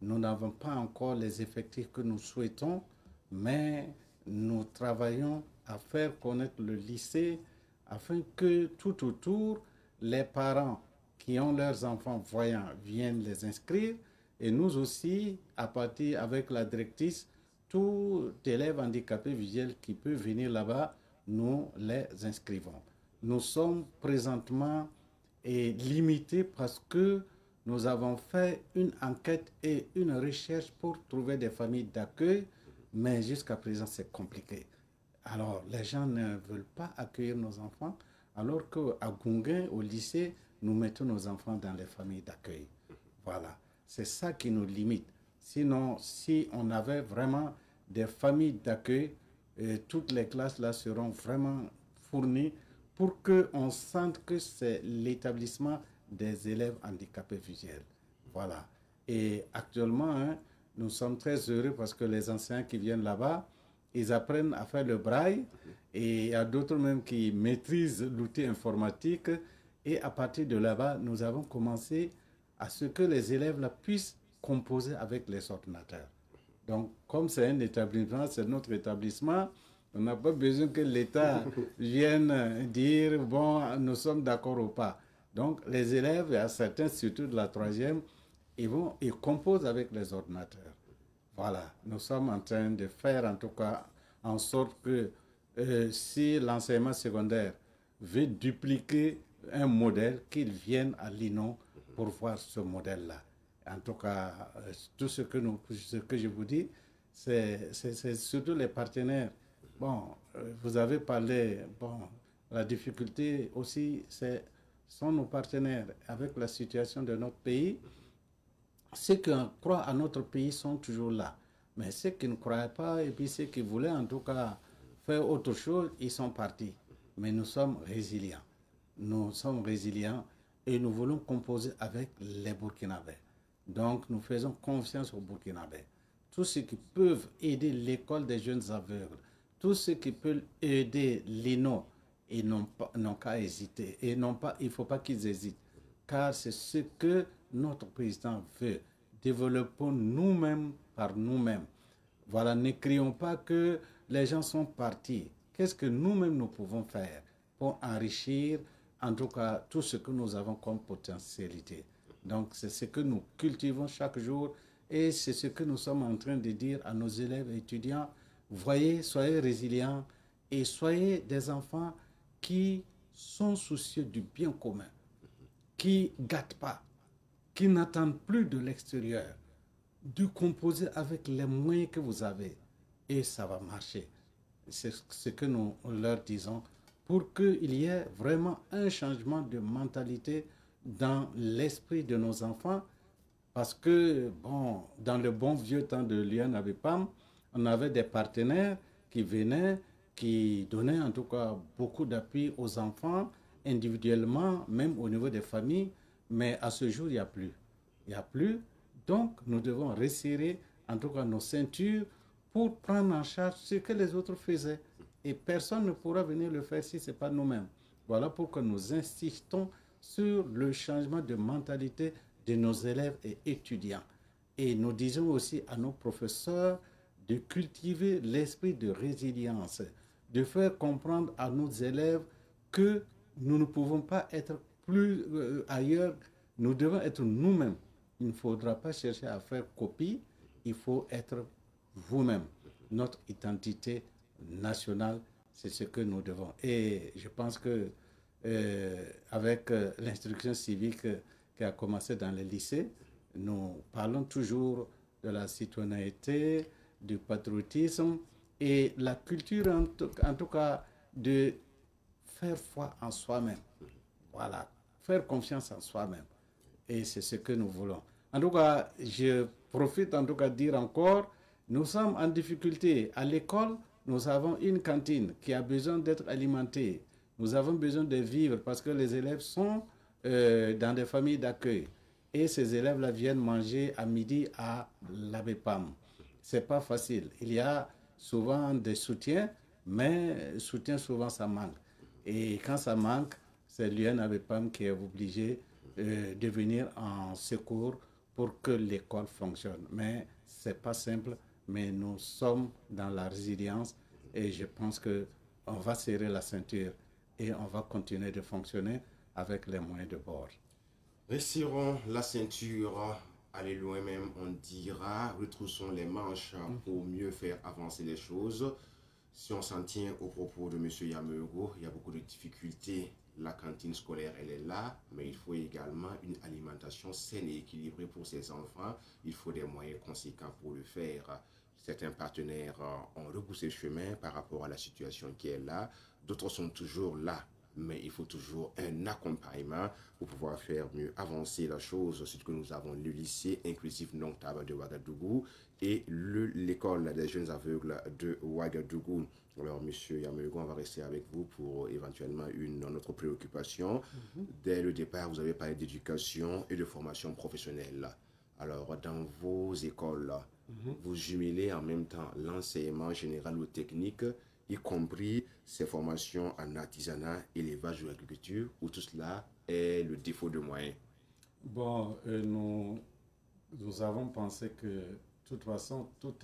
Nous n'avons pas encore les effectifs que nous souhaitons, mais nous travaillons à faire connaître le lycée afin que tout autour, les parents qui ont leurs enfants voyants viennent les inscrire. Et nous aussi, à partir avec la directrice, tout élève handicapé visuel qui peut venir là-bas, nous les inscrivons. Nous sommes présentement limités parce que nous avons fait une enquête et une recherche pour trouver des familles d'accueil, mais jusqu'à présent c'est compliqué. Alors les gens ne veulent pas accueillir nos enfants, alors qu'à Gunguin, au lycée, nous mettons nos enfants dans les familles d'accueil. Voilà, c'est ça qui nous limite. Sinon, si on avait vraiment des familles d'accueil, toutes les classes là seront vraiment fournies pour qu'on sente que c'est l'établissement des élèves handicapés visuels. Voilà. Et actuellement, hein, nous sommes très heureux parce que les enseignants qui viennent là-bas, ils apprennent à faire le braille et il y a d'autres même qui maîtrisent l'outil informatique. Et à partir de là-bas, nous avons commencé à ce que les élèves là puissent composer avec les ordinateurs. Donc, comme c'est un établissement, c'est notre établissement, on n'a pas besoin que l'État vienne dire, bon, nous sommes d'accord ou pas. Donc, les élèves, à certains, surtout de la 3e, ils composent avec les ordinateurs. Voilà, nous sommes en train de faire, en tout cas, en sorte que si l'enseignement secondaire veut dupliquer un modèle, qu'ils viennent à l'INO pour voir ce modèle-là. En tout cas, tout ce que je vous dis, c'est surtout les partenaires. Bon, vous avez parlé, bon, la difficulté aussi, sont nos partenaires. Avec la situation de notre pays, ceux qui croient à notre pays sont toujours là. Mais ceux qui ne croyaient pas, et puis ceux qui voulaient en tout cas faire autre chose, ils sont partis. Mais nous sommes résilients. Nous sommes résilients et nous voulons composer avec les Burkinabés. Donc, nous faisons confiance aux Burkinabés. Tous ceux qui peuvent aider l'école des jeunes aveugles, Tout ce qui peut aider l'INO, ils n'ont qu'à hésiter. Et non pas, il ne faut pas qu'ils hésitent. Car c'est ce que notre président veut. Développons nous-mêmes par nous-mêmes. Voilà, ne crions pas que les gens sont partis. Qu'est-ce que nous-mêmes nous pouvons faire pour enrichir, en tout cas, tout ce que nous avons comme potentialité. Donc, c'est ce que nous cultivons chaque jour et c'est ce que nous sommes en train de dire à nos élèves et étudiants. Voyez, soyez résilients et soyez des enfants qui sont soucieux du bien commun, qui ne gâtent pas, qui n'attendent plus de l'extérieur, de composer avec les moyens que vous avez et ça va marcher. C'est ce que nous leur disons pour qu'il y ait vraiment un changement de mentalité dans l'esprit de nos enfants parce que, bon, dans le bon vieux temps de l'UNAVEPAM, on avait des partenaires qui venaient, qui donnaient en tout cas beaucoup d'appui aux enfants, individuellement, même au niveau des familles, mais à ce jour, il n'y a plus. Il n'y a plus, donc nous devons resserrer en tout cas nos ceintures pour prendre en charge ce que les autres faisaient. Et personne ne pourra venir le faire si ce n'est pas nous-mêmes. Voilà pourquoi nous insistons sur le changement de mentalité de nos élèves et étudiants. Et nous disons aussi à nos professeurs de cultiver l'esprit de résilience, de faire comprendre à nos élèves que nous ne pouvons pas être plus ailleurs, nous devons être nous-mêmes. Il ne faudra pas chercher à faire copie, il faut être vous-même. Notre identité nationale, c'est ce que nous devons. Et je pense que avec l'instruction civique qui a commencé dans les lycées, nous parlons toujours de la citoyenneté, du patriotisme et la culture, en tout cas, de faire foi en soi-même. Voilà, faire confiance en soi-même. Et c'est ce que nous voulons. En tout cas, je profite en tout cas de dire encore, nous sommes en difficulté. À l'école, nous avons une cantine qui a besoin d'être alimentée. Nous avons besoin de vivre parce que les élèves sont dans des familles d'accueil. Et ces élèves-là viennent manger à midi à l'ABEPAM. Ce n'est pas facile. Il y a souvent des soutiens, mais soutien souvent ça manque. Et quand ça manque, c'est l'UNAVEPAM qui est obligé de venir en secours pour que l'école fonctionne. Mais ce n'est pas simple, mais nous sommes dans la résilience et je pense qu'on va serrer la ceinture et on va continuer de fonctionner avec les moyens de bord. Resserrons la ceinture, allez loin même, on dira, retroussons les manches pour mieux faire avancer les choses. Si on s'en tient aux propos de M. Yameugou, il y a beaucoup de difficultés. La cantine scolaire, elle est là, mais il faut également une alimentation saine et équilibrée pour ces enfants. Il faut des moyens conséquents pour le faire. Certains partenaires ont rebroussé chemin par rapport à la situation qui est là. D'autres sont toujours là, mais il faut toujours un accompagnement pour pouvoir faire mieux avancer la chose. Surtout que nous avons le lycée inclusif Nongtaba de Ouagadougou et l'école des jeunes aveugles de Ouagadougou. Alors, monsieur Yameugou, on va rester avec vous pour éventuellement une autre préoccupation. Dès le départ, vous avez parlé d'éducation et de formation professionnelle. Alors, dans vos écoles, vous jumelez en même temps l'enseignement général ou technique, y compris ces formations en artisanat, élevage ou agriculture, où tout cela est le défaut de moyens. Bon, nous avons pensé que, de toute façon, tout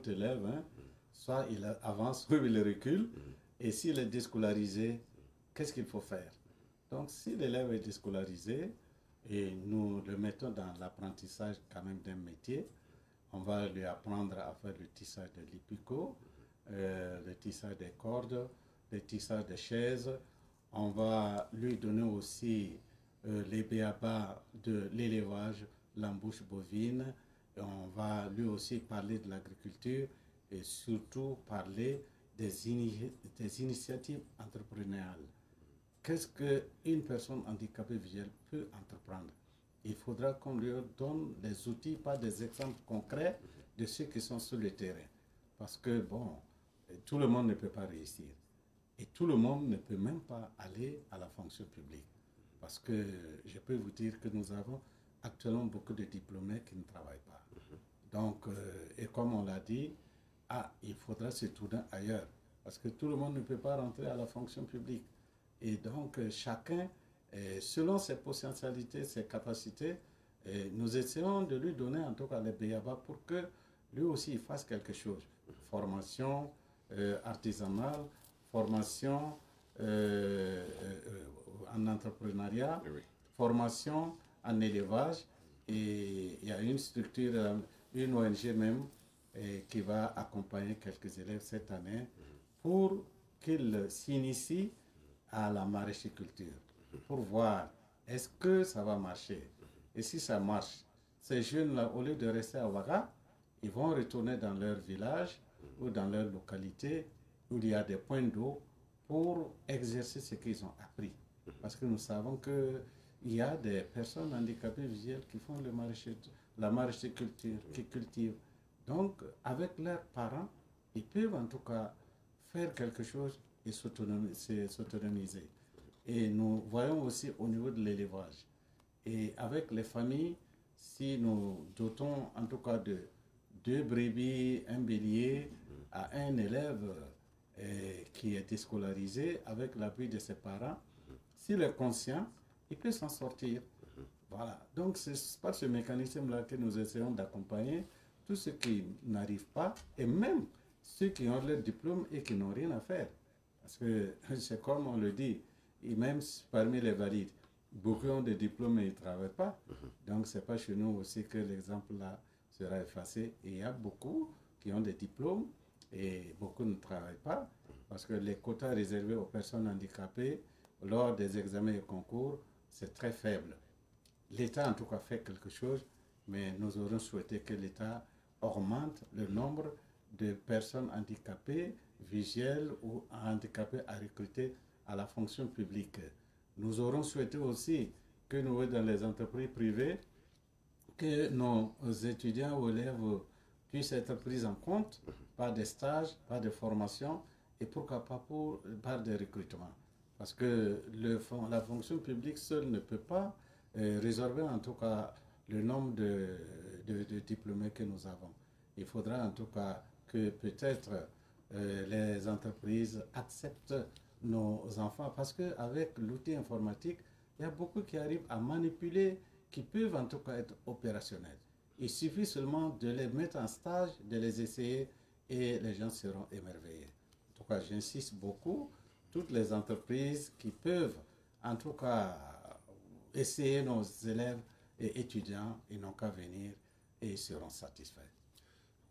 élève, soit il avance, soit il recule, et s'il est déscolarisé, qu'est-ce qu'il faut faire? Donc, si l'élève est déscolarisé, et nous le mettons dans l'apprentissage quand même d'un métier, on va lui apprendre à faire le tissage de l'ipicot, le tissage des cordes, le tissage des chaises. On va lui donner aussi les b.a.-ba de l'élevage, l'embouche bovine. Et on va lui aussi parler de l'agriculture et surtout parler des initiatives entrepreneuriales. Qu'est-ce qu'une personne handicapée visuelle peut entreprendre? Il faudra qu'on lui donne des outils, pas des exemples concrets de ceux qui sont sur le terrain. Parce que, bon, tout le monde ne peut pas réussir. Et tout le monde ne peut même pas aller à la fonction publique. Parce que je peux vous dire que nous avons actuellement beaucoup de diplômés qui ne travaillent pas. Donc, et comme on l'a dit, il faudra se tourner ailleurs. parce que tout le monde ne peut pas rentrer à la fonction publique. Et donc, chacun, selon ses potentialités, ses capacités, nous essayons de lui donner en tout cas les béaba pour que lui aussi il fasse quelque chose. Formation artisanale, formation en entrepreneuriat, formation en élevage, et il y a une structure, une ONG même, qui va accompagner quelques élèves cette année pour qu'ils s'initient à la maraîchiculture, pour voir est-ce que ça va marcher. Et si ça marche, ces jeunes-là, au lieu de rester à Ouaga, ils vont retourner dans leur village ou dans leur localité où il y a des points d'eau pour exercer ce qu'ils ont appris. Parce que nous savons qu'il y a des personnes handicapées visuelles qui font la maraîchiculture, qui cultivent. Donc, avec leurs parents, ils peuvent en tout cas faire quelque chose et s'autonomiser. Et nous voyons aussi au niveau de l'élevage. Et avec les familles, si nous dotons en tout cas de 2 brebis, un bélier à un élève qui est déscolarisé, avec l'appui de ses parents, s'il est conscient, il peut s'en sortir. Voilà. Donc c'est par ce mécanisme-là que nous essayons d'accompagner tous ceux qui n'arrivent pas, et même ceux qui ont leur diplôme et qui n'ont rien à faire. Parce que c'est comme on le dit, et même parmi les valides, beaucoup ont des diplômes et ils ne travaillent pas. Donc ce n'est pas chez nous aussi que l'exemple-là sera effacé. Et il y a beaucoup qui ont des diplômes et beaucoup ne travaillent pas, parce que les quotas réservés aux personnes handicapées lors des examens et concours, c'est très faible. L'État en tout cas fait quelque chose, mais nous aurions souhaité que l'État augmente le nombre de personnes handicapées, visuelles ou handicapées à recruter à la fonction publique. Nous aurions souhaité aussi que nous, dans les entreprises privées, que nos étudiants ou élèves puissent être pris en compte par des stages, par des formations et pourquoi pas par des recrutements. Parce que la fonction publique seule ne peut pas résorber en tout cas le nombre de diplômés que nous avons. Il faudra en tout cas que peut-être les entreprises acceptent nos enfants, parce qu'avec l'outil informatique, il y a beaucoup qui arrivent à manipuler, qui peuvent en tout cas être opérationnels. Il suffit seulement de les mettre en stage, de les essayer, et les gens seront émerveillés. En tout cas, j'insiste beaucoup, toutes les entreprises qui peuvent en tout cas essayer nos élèves et étudiants, ils n'ont qu'à venir et ils seront satisfaits.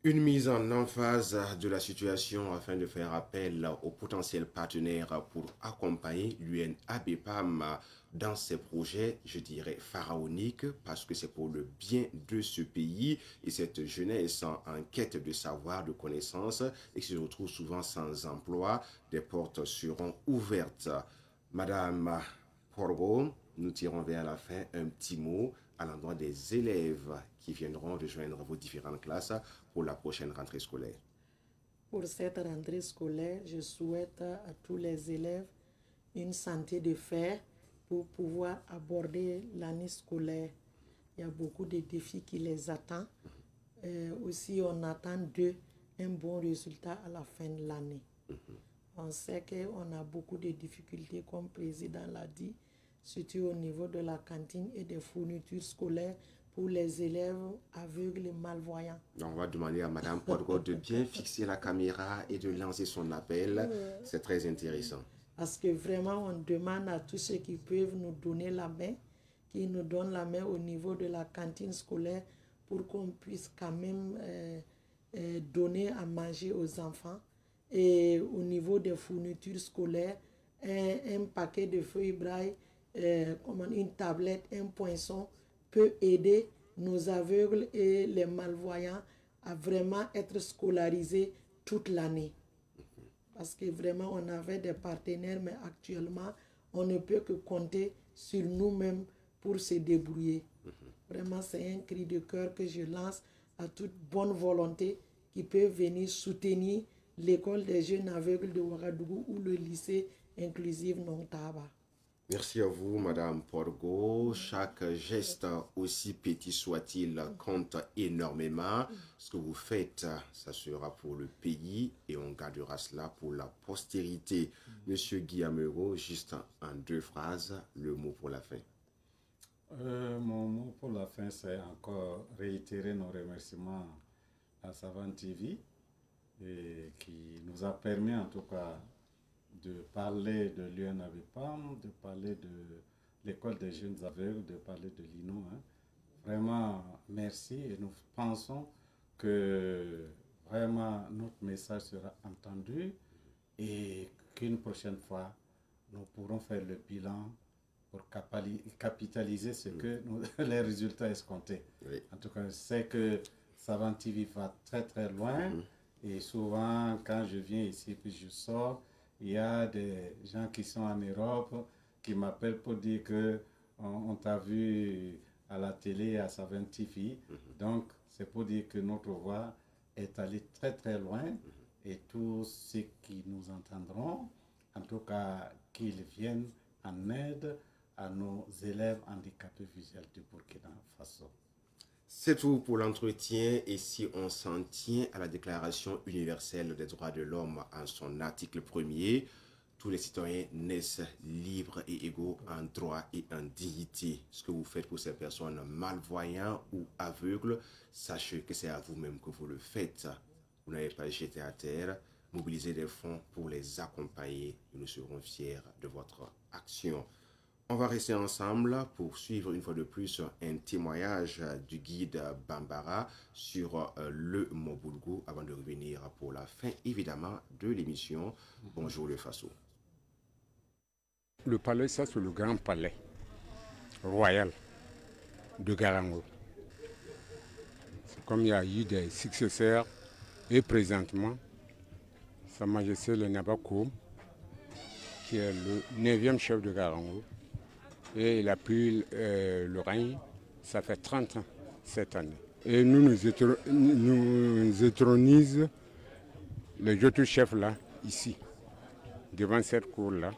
Une mise en emphase de la situation afin de faire appel aux potentiels partenaires pour accompagner l'UNABEPAM dans ses projets, je dirais, pharaoniques, parce que c'est pour le bien de ce pays et cette jeunesse en quête de savoir, de connaissances et qui se retrouve souvent sans emploi. Des portes seront ouvertes. Madame Porbo, nous tirons vers la fin un petit mot à l'endroit des élèves qui viendront rejoindre vos différentes classes pour la prochaine rentrée scolaire. Pour cette rentrée scolaire, je souhaite à tous les élèves une santé de fer pour pouvoir aborder l'année scolaire. Il y a beaucoup de défis qui les attendent. Aussi, on attend d'eux un bon résultat à la fin de l'année. On sait qu'on a beaucoup de difficultés, comme le président l'a dit, surtout au niveau de la cantine et des fournitures scolaires pour les élèves aveugles et malvoyants. Donc on va demander à Mme Podgo de bien fixer la caméra et de lancer son appel. C'est très intéressant. Parce que vraiment, on demande à tous ceux qui peuvent nous donner la main, qui nous donnent la main au niveau de la cantine scolaire pour qu'on puisse quand même donner à manger aux enfants. Et au niveau des fournitures scolaires, un paquet de feuilles braille, une tablette, un poinçon peut aider nos aveugles et les malvoyants à vraiment être scolarisés toute l'année. Parce que vraiment, on avait des partenaires, mais actuellement, on ne peut que compter sur nous-mêmes pour se débrouiller. Vraiment, c'est un cri de cœur que je lance à toute bonne volonté qui peut venir soutenir l'école des jeunes aveugles de Ouagadougou ou le lycée inclusif Nontaba. Merci à vous, Madame Porgo. Chaque geste, aussi petit soit-il, compte énormément. Ce que vous faites, ça sera pour le pays et on gardera cela pour la postérité. Monsieur Guillamero, juste en 2 phrases, le mot pour la fin. Mon mot pour la fin, c'est encore réitérer nos remerciements à Savane TV et qui nous a permis en tout cas de parler de l'UNAVIPAM, de parler de l'école des jeunes aveugles, de parler de l'INO. Vraiment, merci et nous pensons que vraiment notre message sera entendu et qu'une prochaine fois, nous pourrons faire le bilan pour capitaliser ce que les résultats escomptés. Oui. En tout cas, je sais que Savane TV va très très loin et souvent quand je viens ici puis je sors, il y a des gens qui sont en Europe qui m'appellent pour dire qu'on t'a vu à la télé à Savane TV. Donc, c'est pour dire que notre voix est allée très très loin et tous ceux qui nous entendront, en tout cas, qu'ils viennent en aide à nos élèves handicapés visuels du Burkina Faso. C'est tout pour l'entretien et si on s'en tient à la Déclaration universelle des droits de l'homme en son article 1er, tous les citoyens naissent libres et égaux en droit et en dignité. Ce que vous faites pour ces personnes malvoyantes ou aveugles, sachez que c'est à vous-même que vous le faites. Vous n'avez pas jeté à terre, mobilisez des fonds pour les accompagner et nous serons fiers de votre action. On va rester ensemble pour suivre une fois de plus un témoignage du guide Bambara sur le Mont Boulgou avant de revenir pour la fin évidemment de l'émission. Bonjour le Faso. Le palais, ça c'est le grand palais royal de Garango. C'est comme il y a eu des successeurs et présentement, Sa Majesté le Nabakoum, qui est le 9e chef de Garango. Et il a pris le règne, ça fait 30 ans cette année. Et nous étronise les autres chefs là, ici, devant cette cour-là,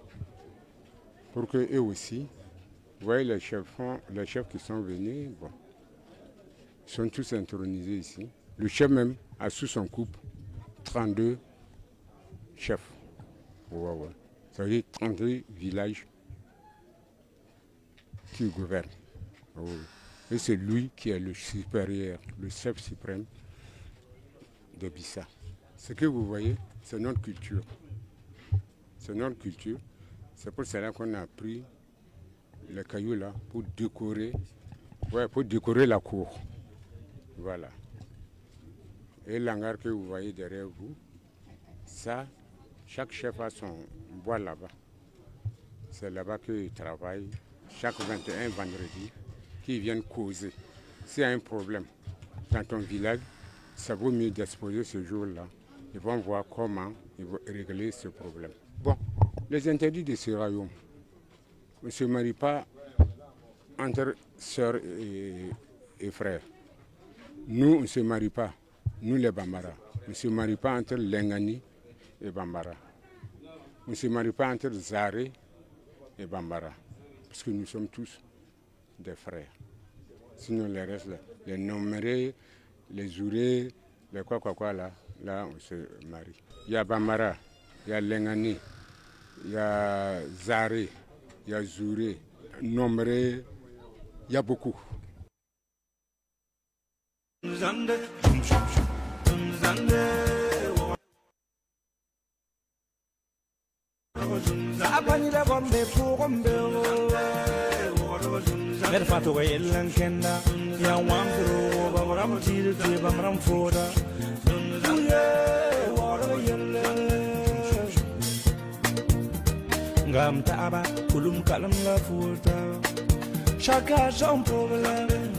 pour qu'eux aussi, vous voyez les chefs qui sont venus, bon, ils sont tous intronisés ici. Le chef même a sous son couple 32 chefs. Ouais, ouais. Ça veut dire 32 villages qui gouverne. Oui. Et c'est lui qui est le supérieur, le chef suprême de Bissa. Ce que vous voyez, c'est notre culture. C'est notre culture. C'est pour cela qu'on a pris les cailloux là pour décorer la cour. Voilà. Et l'hangar que vous voyez derrière vous, ça, chaque chef a son bois là-bas. C'est là-bas qu'il travaille. Chaque 21 vendredi, qui viennent causer. S'il y a un problème dans ton village, ça vaut mieux d'exposer ce jour-là. Ils vont voir comment ils vont régler ce problème. Bon, les interdits de ce royaume ne se marient pas entre sœurs et frères. Nous, on ne se marie pas, nous les Bambara. On ne se marie pas entre Lengani et Bambara. On ne se marie pas entre Zaré et Bambara. Parce que nous sommes tous des frères. Sinon, les restes, les nombrés, les Zourés, les quoi là, on se marie. Il y a Bambara, il y a Lengani, il y a Zaré, il y a Zouré, nombrés, il y a beaucoup. Merfato yellan kenda ya wamdro babram tiru te bamram foda waro yelle ngam taaba kulum kalam la futa chaka son problème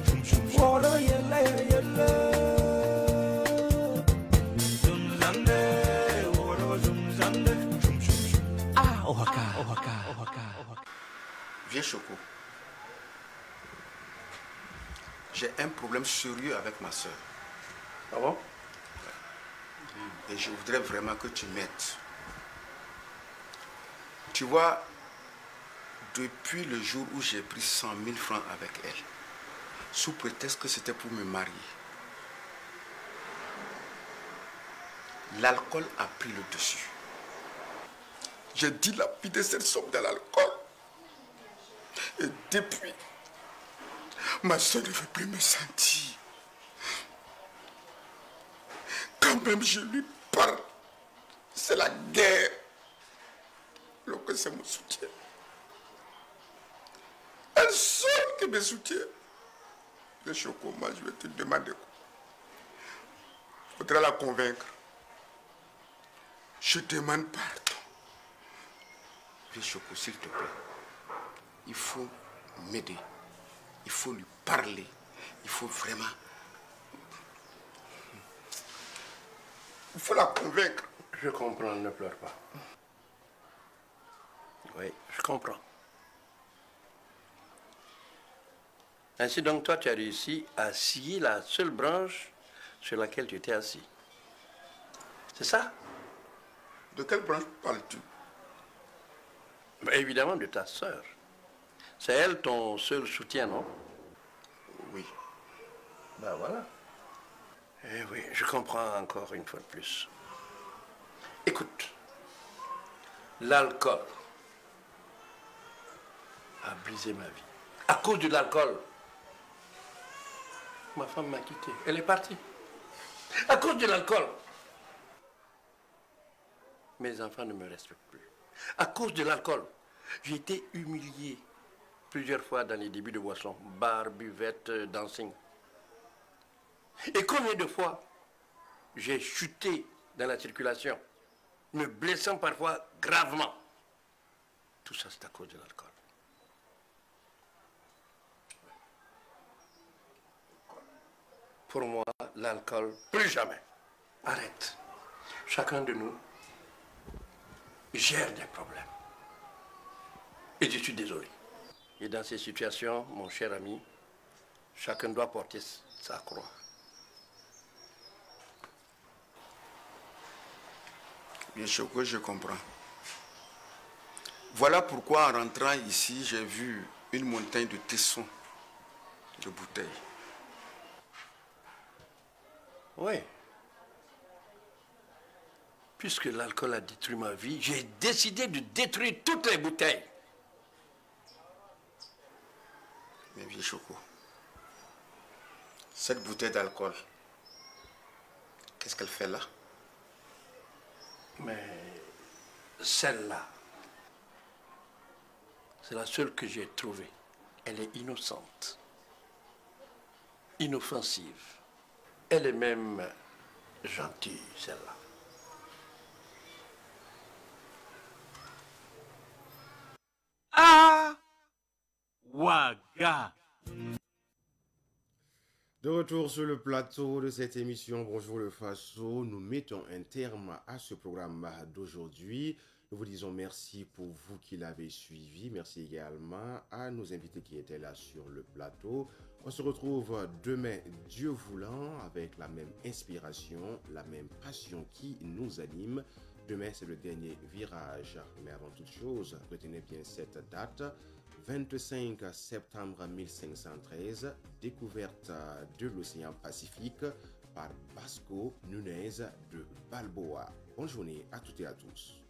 waro yelle Viens Choco. J'ai un problème sérieux avec ma soeur. Ah bon? Et je voudrais vraiment que tu m'aides. Tu vois, depuis le jour où j'ai pris 100 000 francs avec elle, sous prétexte que c'était pour me marier, l'alcool a pris le dessus. J'ai dilapidé cette somme de l'alcool. Et depuis, ma soeur ne veut plus me sentir. Quand même je lui parle, c'est la guerre. Alors que c'est mon soutien. Elle seule qui me soutient. Le Choco, moi je vais te demander quoi. Il faudra la convaincre. Je demande pardon. Le Choco, s'il te plaît. Il faut m'aider. Il faut lui parler. Il faut vraiment... Il faut la convaincre. Je comprends, ne pleure pas. Oui, je comprends. Ainsi donc, toi, tu as réussi à scier la seule branche sur laquelle tu étais assis. C'est ça? De quelle branche parles-tu? Ben, évidemment, de ta sœur. C'est elle ton seul soutien, non? Oui. Ben voilà. Eh oui, je comprends encore une fois de plus. Écoute, l'alcool a brisé ma vie. À cause de l'alcool, ma femme m'a quitté. Elle est partie. À cause de l'alcool, mes enfants ne me respectent plus. À cause de l'alcool, j'ai été humilié plusieurs fois dans les débuts de boisson. Bar, buvette, dancing. Et combien de fois j'ai chuté dans la circulation, me blessant parfois gravement. Tout ça, c'est à cause de l'alcool. Pour moi, l'alcool, plus jamais. Arrête. Chacun de nous gère des problèmes. Et je suis désolé. Et dans ces situations, mon cher ami, chacun doit porter sa croix. Bien sûr que je comprends. Voilà pourquoi en rentrant ici, j'ai vu une montagne de tessons, de bouteilles. Oui. Puisque l'alcool a détruit ma vie, j'ai décidé de détruire toutes les bouteilles. Mais vieux Choco, cette bouteille d'alcool, qu'est-ce qu'elle fait là? Mais celle-là, c'est la seule que j'ai trouvée. Elle est innocente, inoffensive. Elle est même gentille, celle-là. Ah! Ouaga! De retour sur le plateau de cette émission Bonjour le Faso, nous mettons un terme à ce programme d'aujourd'hui. Nous vous disons merci pour vous qui l'avez suivi. Merci également à nos invités qui étaient là sur le plateau. On se retrouve demain, Dieu voulant, avec la même inspiration, la même passion qui nous anime. Demain, c'est le dernier virage. Mais avant toute chose, retenez bien cette date. 25 septembre 1513, découverte de l'océan Pacifique par Vasco Nunez de Balboa. Bonne journée à toutes et à tous.